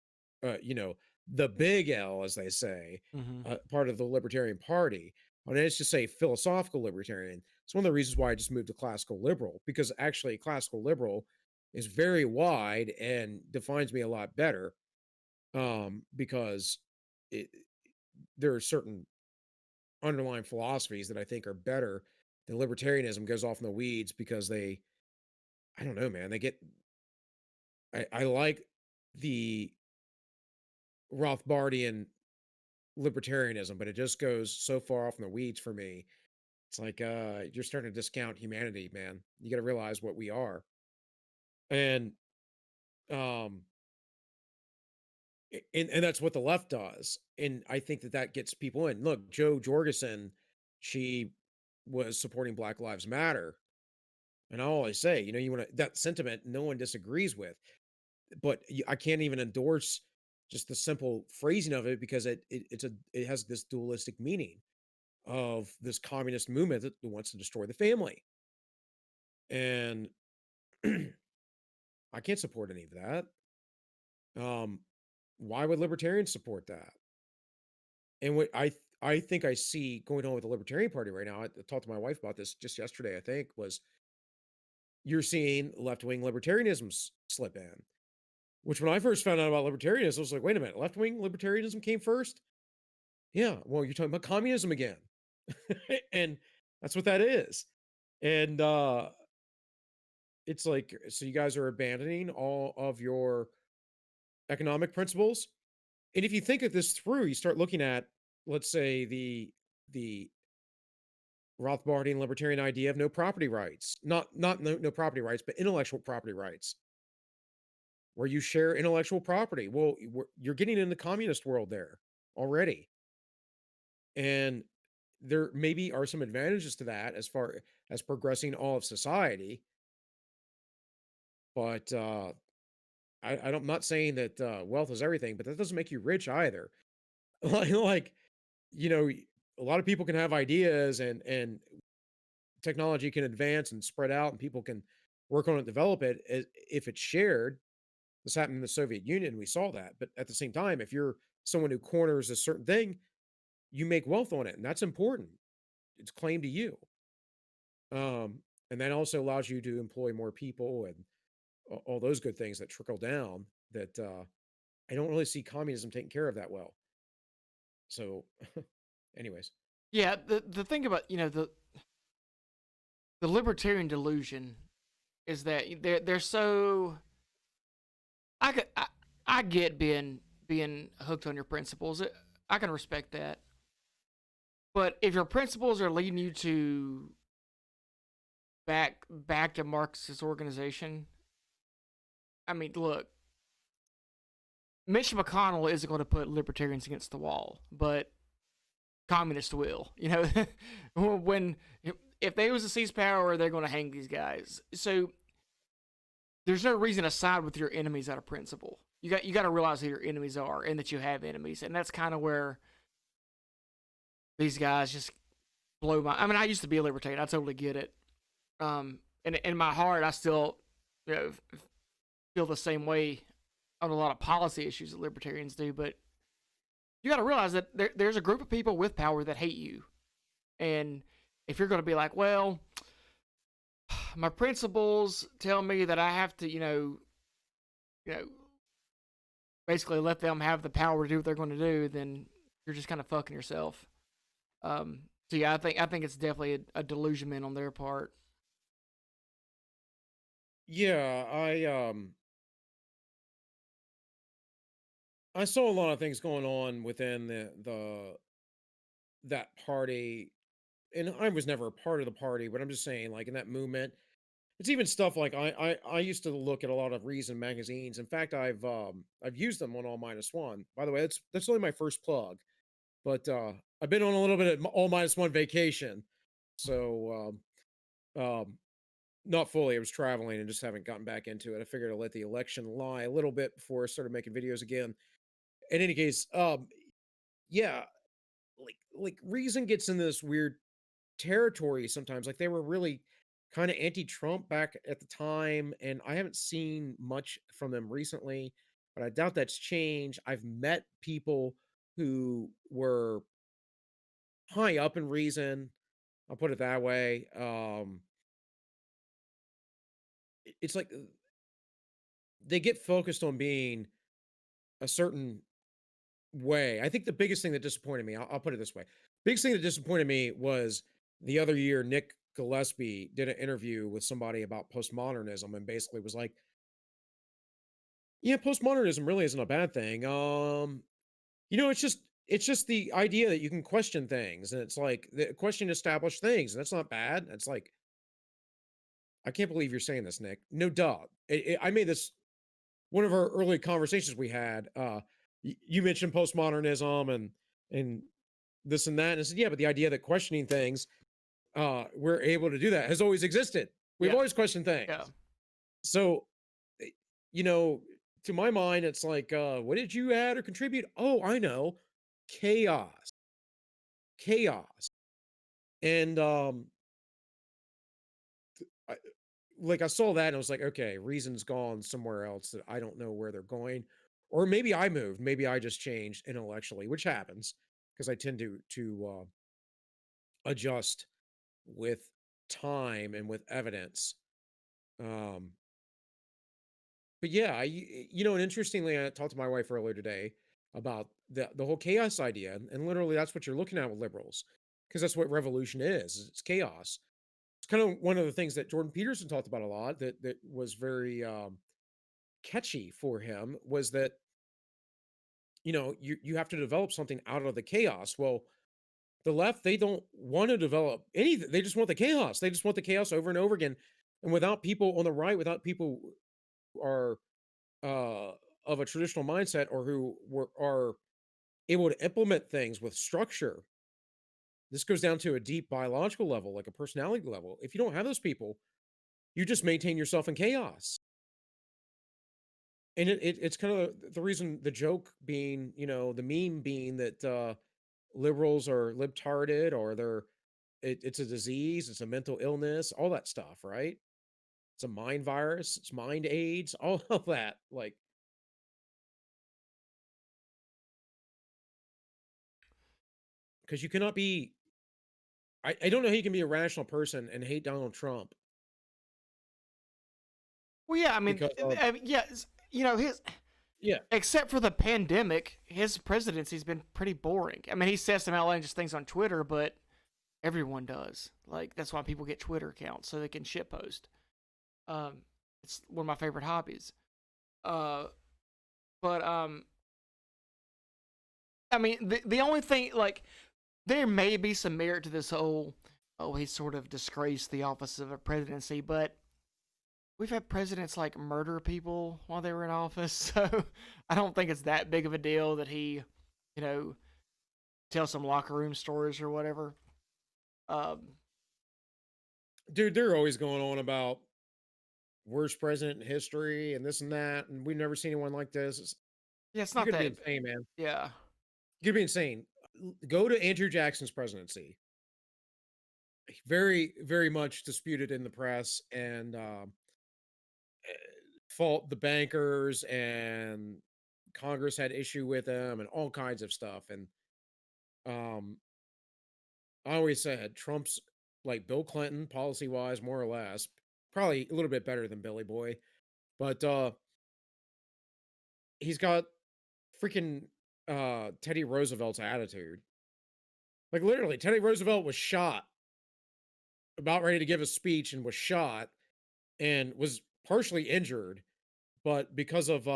you know, the big L, as they say, Hmm. part of the Libertarian Party. And it's just say philosophical libertarian. It's one of the reasons why I just moved to classical liberal, because actually, classical liberal is very wide and defines me a lot better because it, there are certain underlying philosophies that I think are better than libertarianism goes off in the weeds because they I don't know, man. They get I like the Rothbardian libertarianism, but it just goes so far off in the weeds for me. It's like you're starting to discount humanity, man. You got to realize what we are. And um and that's what the left does. And I think that that gets people in. Look, Joe Jorgensen, she was supporting Black Lives Matter. And I always say, you know, you want to that sentiment no one disagrees with, but I can't even endorse just the simple phrasing of it because it has this dualistic meaning of this communist movement that wants to destroy the family, and I can't support any of that. Um, why would libertarians support that? And what I think I see going on with the Libertarian Party right now, I talked to my wife about this just yesterday, I think, was you're seeing left wing libertarianism slip in. Which when I first found out about libertarianism, I was like, wait a minute, left wing libertarianism came first? Yeah, well, you're talking about communism again. And that's what that is. And it's like, so you guys are abandoning all of your economic principles. And if you think of this through, you start looking at, let's say, the Rothbardian libertarian idea of no property rights. Not no property rights, but intellectual property rights, where you share intellectual property. Well, you're getting in the communist world there already. And there maybe are some advantages to that as far as progressing all of society, but I'm not saying that wealth is everything, but that doesn't make you rich either. Like, you know, a lot of people can have ideas and technology can advance and spread out and people can work on it, develop it if it's shared. This happened in the Soviet Union. We saw that. But at the same time, if you're someone who corners a certain thing, you make wealth on it. And that's important. It's claimed to you. Um, and that also allows you to employ more people and all those good things that trickle down that I don't really see communism taking care of that well. So, anyways, Yeah, the thing about the libertarian delusion is that they're so I could I get being hooked on your principles. I can respect that. But if your principles are leading you to back to Marxist organization, I mean, look, Mitch McConnell isn't going to put libertarians against the wall, but communists will. You know, when if they was to seize power, they're going to hang these guys. So there's no reason to side with your enemies out of principle. You got to realize who your enemies are and that you have enemies, and that's kind of where these guys just blow my. I mean, I used to be a libertarian. I totally get it. And in my heart, I still, feel the same way on a lot of policy issues that libertarians do. But you got to realize that there's a group of people with power that hate you, and if you're going to be like, well, my principles tell me that I have to, you know, basically let them have the power to do what they're going to do, then you're just kind of fucking yourself. So yeah, I think it's definitely a delusionment on their part. Yeah, I saw a lot of things going on within the that party, and I was never a part of the party, but I'm just saying, like in that movement, it's even stuff like I used to look at a lot of Reason magazines. In fact, I've used them on All Minus One. By the way, that's only my first plug, but I've been on a little bit of All Minus One vacation, so not fully. I was traveling and just haven't gotten back into it. I figured I'd let the election lie a little bit before I started making videos again. In any case, yeah, like Reason gets into this weird territory sometimes. Like they were really kind of anti-Trump back at the time, and I haven't seen much from them recently, but I doubt that's changed. I've met people who were high up in Reason. I'll put it that way. It's like they get focused on being a certain way. I think the biggest thing that disappointed me, I'll put it this way. Biggest thing that disappointed me was the other year Nick Gillespie did an interview with somebody about postmodernism and basically was like, "Yeah, postmodernism really isn't a bad thing. It's just the idea that you can question things and it's like question established things and that's not bad." It's like, I can't believe you're saying this, Nick. No, duh. I made this one of our early conversations we had. You mentioned postmodernism and this and that. And I said, yeah, but the idea that questioning things, we're able to do that has always existed. We've Yeah, always questioned yeah. things. So, eh, you know, to my mind, it's like, what did you add or contribute? Oh, I know, chaos, chaos. And I, like I saw that and I was like, okay, Reason's gone somewhere else that I don't know where they're going. Or maybe I moved, maybe I just changed intellectually, which happens because I tend to adjust with time and with evidence. Um, but yeah, and interestingly, I talked to my wife earlier today about the whole chaos idea, and literally that's what you're looking at with liberals, because that's what revolution is. It's chaos. It's kind of one of the things that Jordan Peterson talked about a lot that was very catchy for him was that you have to develop something out of the chaos. Well, the left, they don't want to develop anything. They just want the chaos. They just want the chaos over and over again. And without people on the right, without people who are uh, of a traditional mindset or are able to implement things with structure, this goes down to a deep biological level, like a personality level. If you don't have those people, you just maintain yourself in chaos. And it's kind of the reason the joke being, the meme being that liberals are libtarded or it's a disease, it's a mental illness, all that stuff, right? It's a mind virus, it's mind aids, all of that. Like, because you cannot be, I don't know how you can be a rational person and hate Donald Trump Well, yeah. I mean, because of, yeah. His yeah, except for the pandemic, his presidency's been pretty boring. I mean, he says some outlandish things on Twitter, but everyone does. Like that's why people get Twitter accounts so they can shitpost. Um, it's one of my favorite hobbies. Uh, but I mean, the only thing like there may be some merit to this whole oh he sort of disgraced the office of a presidency, but we've had presidents like murder people while they were in office, so I don't think it's that big of a deal that he, you know, tell some locker room stories or whatever. Um, dude, they're always going on about worst president in history and this and that, and we've never seen anyone like this. yeah, it's You're not gonna be that. insane, man. Yeah, You're gonna be insane. Go to Andrew Jackson's presidency. Very, very much disputed in the press, and fault the bankers and Congress had issue with them and all kinds of stuff. And um, I always said Trump's like Bill Clinton, policy wise, more or less, probably a little bit better than Billy Boy, but he's got freaking Teddy Roosevelt's attitude. Like literally, Teddy Roosevelt was shot, about ready to give a speech and was shot and was partially injured, but because of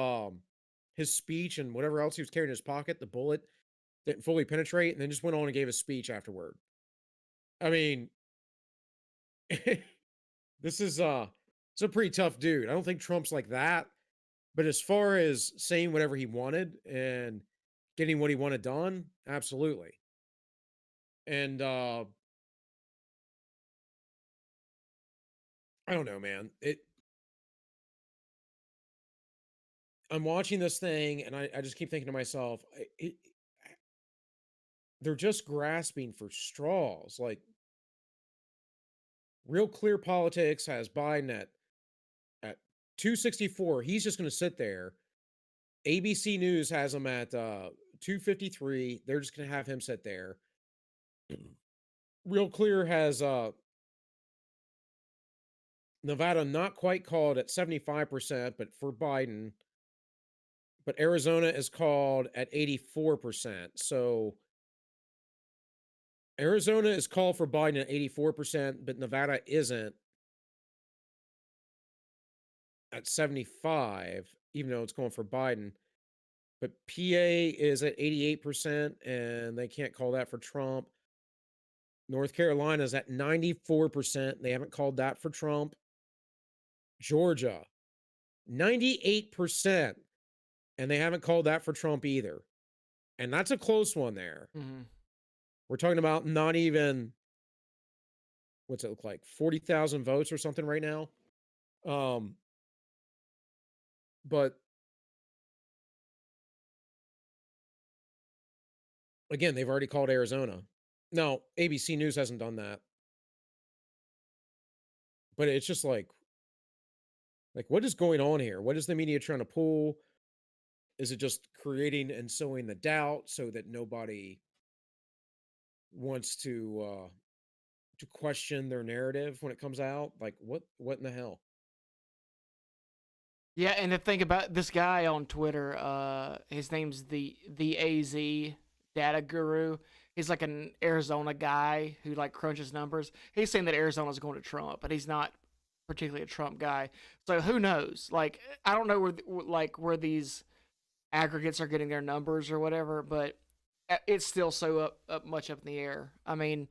his speech and whatever else he was carrying in his pocket, the bullet didn't fully penetrate, and then just went on and gave a speech afterward. I mean, this is it's a pretty tough dude. I don't think Trump's like that, but as far as saying whatever he wanted and getting what he wanted done, absolutely. And I don't know, man. I'm watching this thing and I just keep thinking to myself, they're just grasping for straws. Like Real Clear Politics has Biden at 264. He's just going to sit there. ABC News has him at 253. They're just going to have him sit there. Real Clear has Nevada not quite called at 75%, but for Biden. But Arizona is called at 84%. So Arizona is called for Biden at 84%, but Nevada isn't at 75, even though it's going for Biden. But PA is at 88%, and they can't call that for Trump. North Carolina is at 94%. They haven't called that for Trump. Georgia, 98%, and they haven't called that for Trump either. And that's a close one there. Mhm. We're talking about not even, what's it look like, 40,000 votes or something right now. But again, they've already called Arizona. Now, ABC News hasn't done that. But it's just like what is going on here? What is the media trying to pull? Is it just creating and sowing the doubt so that nobody wants to question their narrative when it comes out? Like what in the hell? Yeah, and to think about this guy on Twitter, his name's the AZ Data Guru. He's like an Arizona guy who like crunches numbers. He's saying that Arizona's going to Trump, but he's not particularly a Trump guy. So who knows? Like I don't know where these aggregates are getting their numbers or whatever, but it's still so up much up in the air. I mean,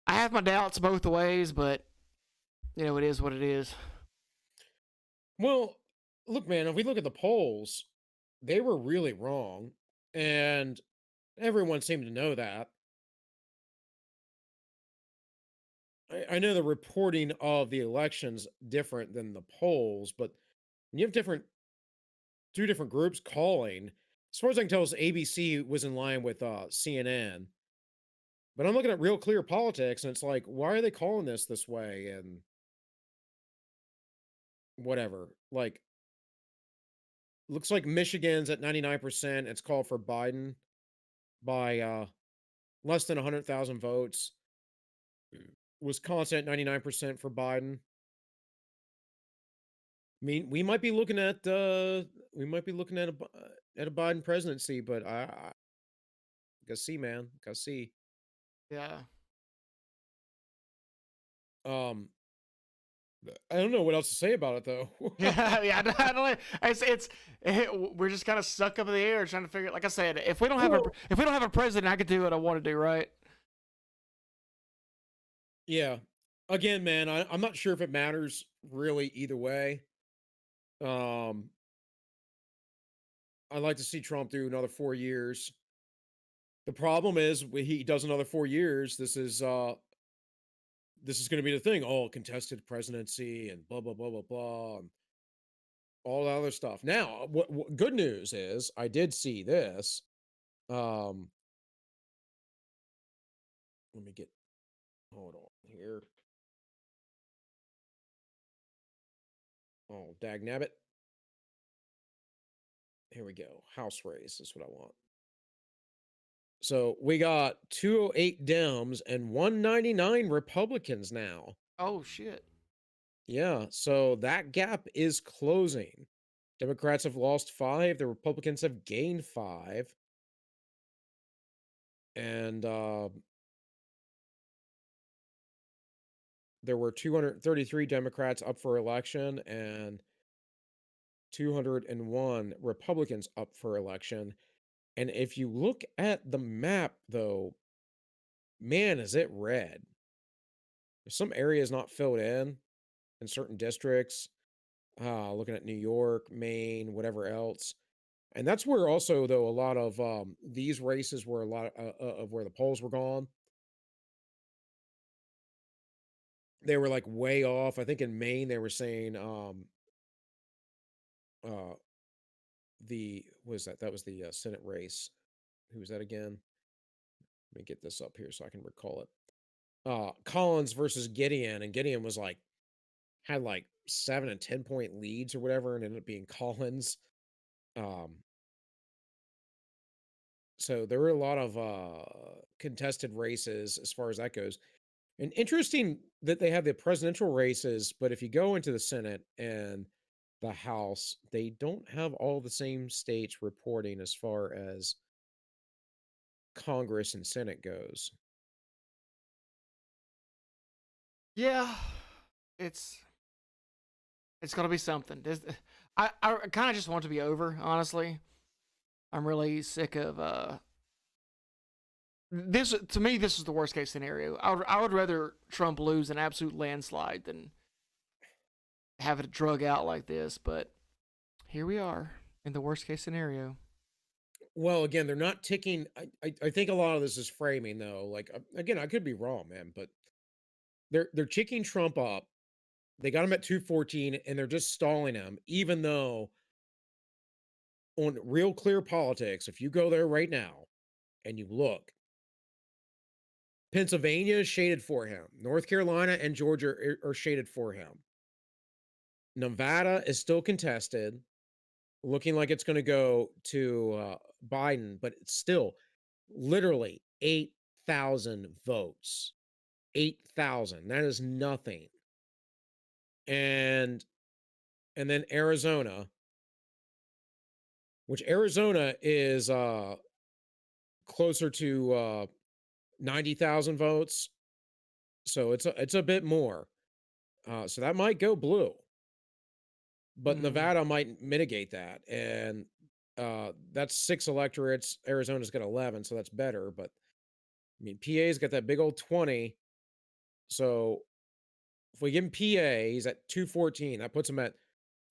I have my doubts both ways, but it is what it is. Well, look, man, if we look at the polls, they were really wrong. And everyone seemed to know that. I know the reporting of the elections different than the polls, but when you have two different groups calling, as far as I can tell, ABC was in line with CNN. But I'm looking at Real Clear Politics, and it's like, why are they calling this way? And whatever. Like, looks like Michigan's at 99%. It's called for Biden by less than 100,000 votes. Wisconsin at 99% for Biden. I mean, we might be looking at a Biden presidency, but I gotta see, man, gotta see. Yeah. Um, I don't know what else to say about it though. Yeah, yeah. I don't. We're just kind of stuck up in the air trying to figure. Like I said, if we don't have Well, a president, I could do what I want to do, right? yeah. Again, man, I'm not sure if it matters really either way. Um, I'd like to see Trump do another 4 years. The problem is when he does another 4 years, this is going to be the thing. Oh, contested presidency and blah blah blah blah blah, and all that other stuff. Now, what good news is, I did see this. Um, let me get hold on here. Oh, dag nabbit. Here we go. House race is what I want. So we got 208 Dems and 199 Republicans now. Oh shit. Yeah, so that gap is closing. Democrats have lost 5, the Republicans have gained 5, and, there were 233 Democrats up for election and 201 Republicans up for election, and if you look at the map, though, man, is it red. There's some areas not filled in certain districts, looking at New York, Maine, whatever else. And that's where also, though, a lot of these races were a lot of where the polls were gone. They were like way off. I think in Maine they were saying uh the what was that? That was the Senate race. Who was that again? Let me get this up here so I can recall it. Collins versus Gideon, and Gideon was like had like 7 and 10 point leads or whatever, and ended up being Collins. Um, so there were a lot of contested races as far as that goes. And interesting that they have the presidential races, but if you go into the Senate and the House, they don't have all the same states reporting as far as Congress and Senate goes. Yeah, it's it's gonna be something. I kind of just want it to be over. Honestly, I'm really sick of this. To me, this is the worst case scenario. I would rather Trump lose an absolute landslide than have it drug out like this. But here we are in the worst case scenario. Well, again, they're not ticking. I think a lot of this is framing, though. Like again, I could be wrong, man, but they're ticking Trump up. They got him at 214, and they're just stalling him, even though on Real Clear Politics, if you go there right now and you look, Pennsylvania is shaded for him. North Carolina and Georgia are shaded for him. Nevada is still contested, looking like it's going to go to Biden, but it's still literally 8,000 votes. 8,000. That is nothing. And then Arizona, which Arizona is closer to 90,000 votes. So it's a bit more. So that might go blue. But Mm-hmm. Nevada might mitigate that, and that's 6 electorates. Arizona's got 11, so that's better. But I mean, PA's got that big old 20. So if we give him PA, he's at 214. That puts him at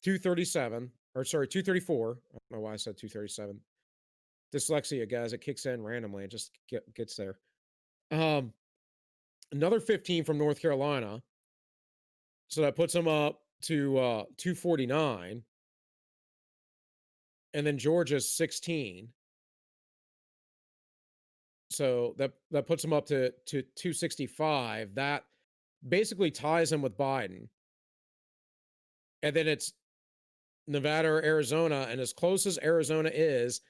237, or sorry, 234. I don't know why I said 237. Dyslexia, guys, it kicks in randomly. It just gets there. Um, Another 15 from North Carolina. So that puts him up to 249. And then Georgia's 16. So that puts him up to 265. That basically ties him with Biden. And then it's Nevada or Arizona. And as close as Arizona is,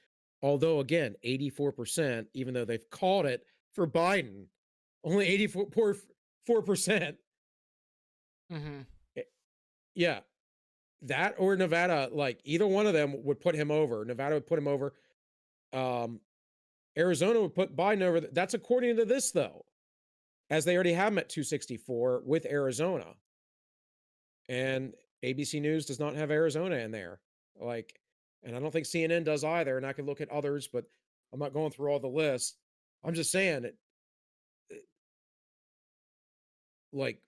although again, 84%, even though they've called it for Biden, only 84%. Mm-hmm. Yeah. That or Nevada, like either one of them would put him over. Nevada would put him over. Um, Arizona would put Biden over. That's according to this, though, as they already have him at 264 with Arizona. And ABC News does not have Arizona in there. Like, and I don't think CNN does either. And I could look at others, but I'm not going through all the lists. I'm just saying, like,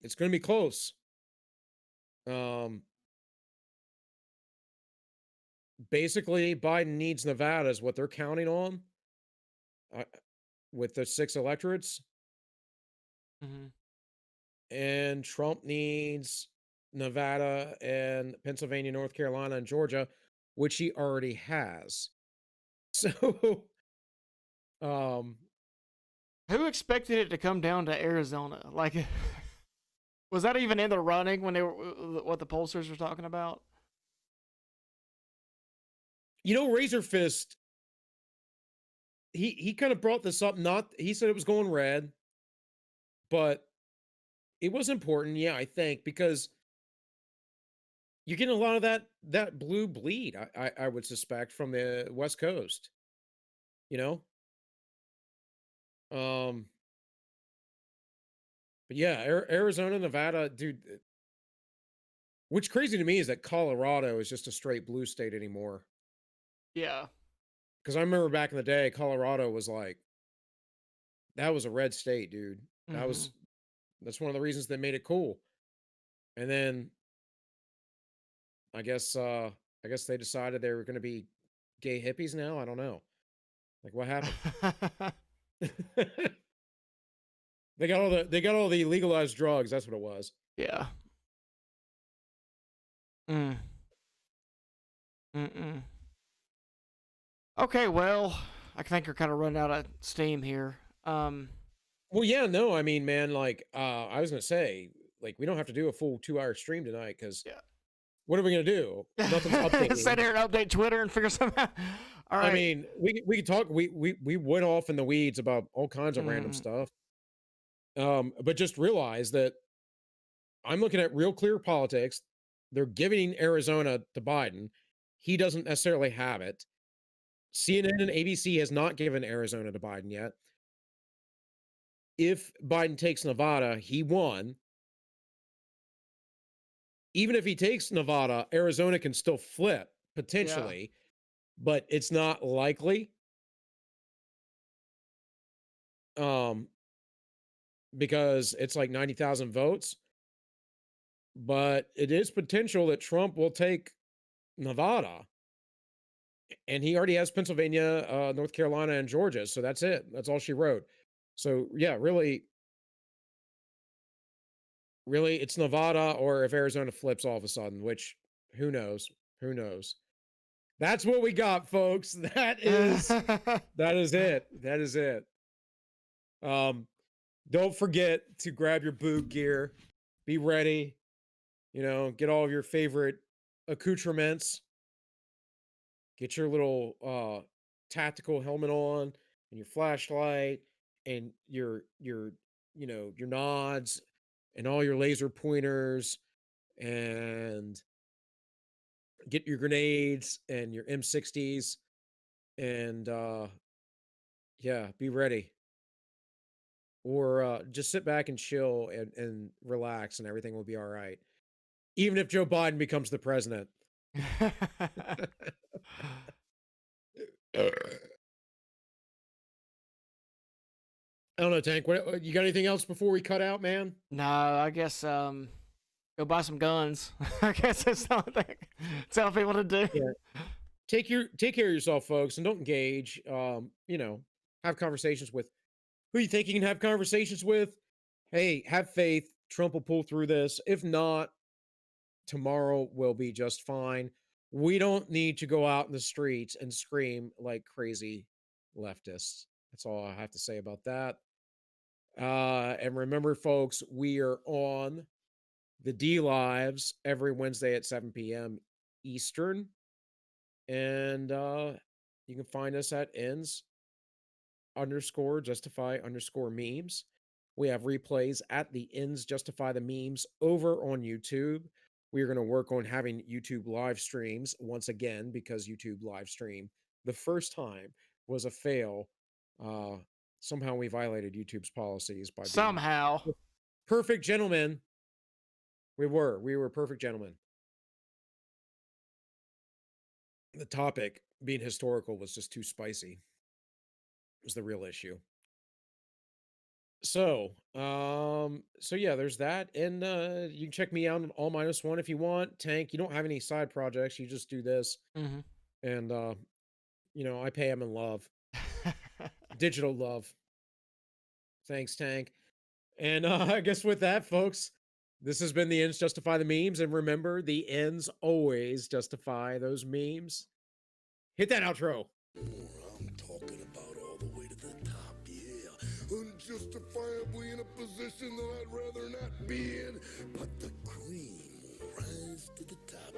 it's going to be close. Um, Basically, Biden needs Nevada is what they're counting on uh, with the 6 electorates. Mm-hmm. And Trump needs Nevada and Pennsylvania, North Carolina, and Georgia, which he already has. So, um, Who expected it to come down to Arizona? Like, was that even in the running when they were what the pollsters were talking about? Razor Fist, he kind of brought this up. Not he said it was going red, but it was important, yeah, I think, because you're getting a lot of that blue bleed, I would suspect from the West Coast, you know? Um, but yeah, Arizona, Nevada, dude, what's crazy to me is that Colorado is just a straight blue state anymore. Yeah. Because I remember back in the day, Colorado was like that was a red state, dude. That Mm-hmm. was that's one of the reasons they made it cool. And then I guess they decided they were gonna be gay hippies now. I don't know. Like what happened? They got all the legalized drugs. That's what it was. Yeah. Mm. Mm-mm. Okay, well, I think we're kind of running out of steam here. Well, yeah, no, I mean, man, like I was gonna say, like, we don't have to do a full 2 hour stream tonight because what are we gonna do? Nothing's Yeah. updating. Sit there and update Twitter and figure something out. All I right. mean, we could talk. We went off in the weeds about all kinds of random Mm. stuff. But just realize that I'm looking at real clear politics. They're giving Arizona to Biden. He doesn't necessarily have it. CNN and ABC has not given Arizona to Biden yet. If Biden takes Nevada, he won. Even if he takes Nevada, Arizona can still flip Yeah. potentially, but it's not likely. Um, because it's like 90,000 votes, but it is potential that Trump will take Nevada. And he already has Pennsylvania, North Carolina, and Georgia. So that's it. That's all she wrote. So yeah, really, it's Nevada or if Arizona flips all of a sudden, which who knows? Who knows? That's what we got, folks. That is it. That is it. Um, don't forget to grab your boot gear. Be ready. You know, get all of your favorite accoutrements. Get your little tactical helmet on and your flashlight and your nods and all your laser pointers and get your grenades and your M60s and yeah, be ready. Or just sit back and chill and relax and everything will be all right. Even if Joe Biden becomes the president. I don't know, Tank. What you got anything else before we cut out, man? No, I guess go buy some guns. I guess that's the only thing. Tell people to do. Yeah. Take care of yourself, folks, and don't engage. You know, have conversations with who you think you can have conversations with. Hey, have faith. Trump will pull through this. If not, tomorrow will be just fine. We don't need to go out in the streets and scream like crazy leftists. That's all I have to say about that. And remember, folks, we are on the D Lives every Wednesday at 7 p.m. Eastern. And you can find us at ends underscore justify underscore memes. We have replays at the ends justify the memes over on YouTube. We are going to work on having YouTube live streams once again because YouTube live stream the first time was a fail. Uh, Somehow we violated YouTube's policies by being Somehow. perfect gentlemen. We were perfect gentlemen. The topic being historical was just too spicy. Was the real issue. So yeah, there's that. And you can check me out on All Minus One if you want. Tank, you don't have any side projects, you just do this. Mm-hmm. And you know, I pay him in love. Digital love. Thanks, Tank. And I guess with that, folks, this has been the ends justify the memes. And remember, the ends always justify those memes. Hit that outro. I'm talking about all the way to the top, yeah. Unjustifiably in a position that I'd rather not be in, but the cream will rise to the top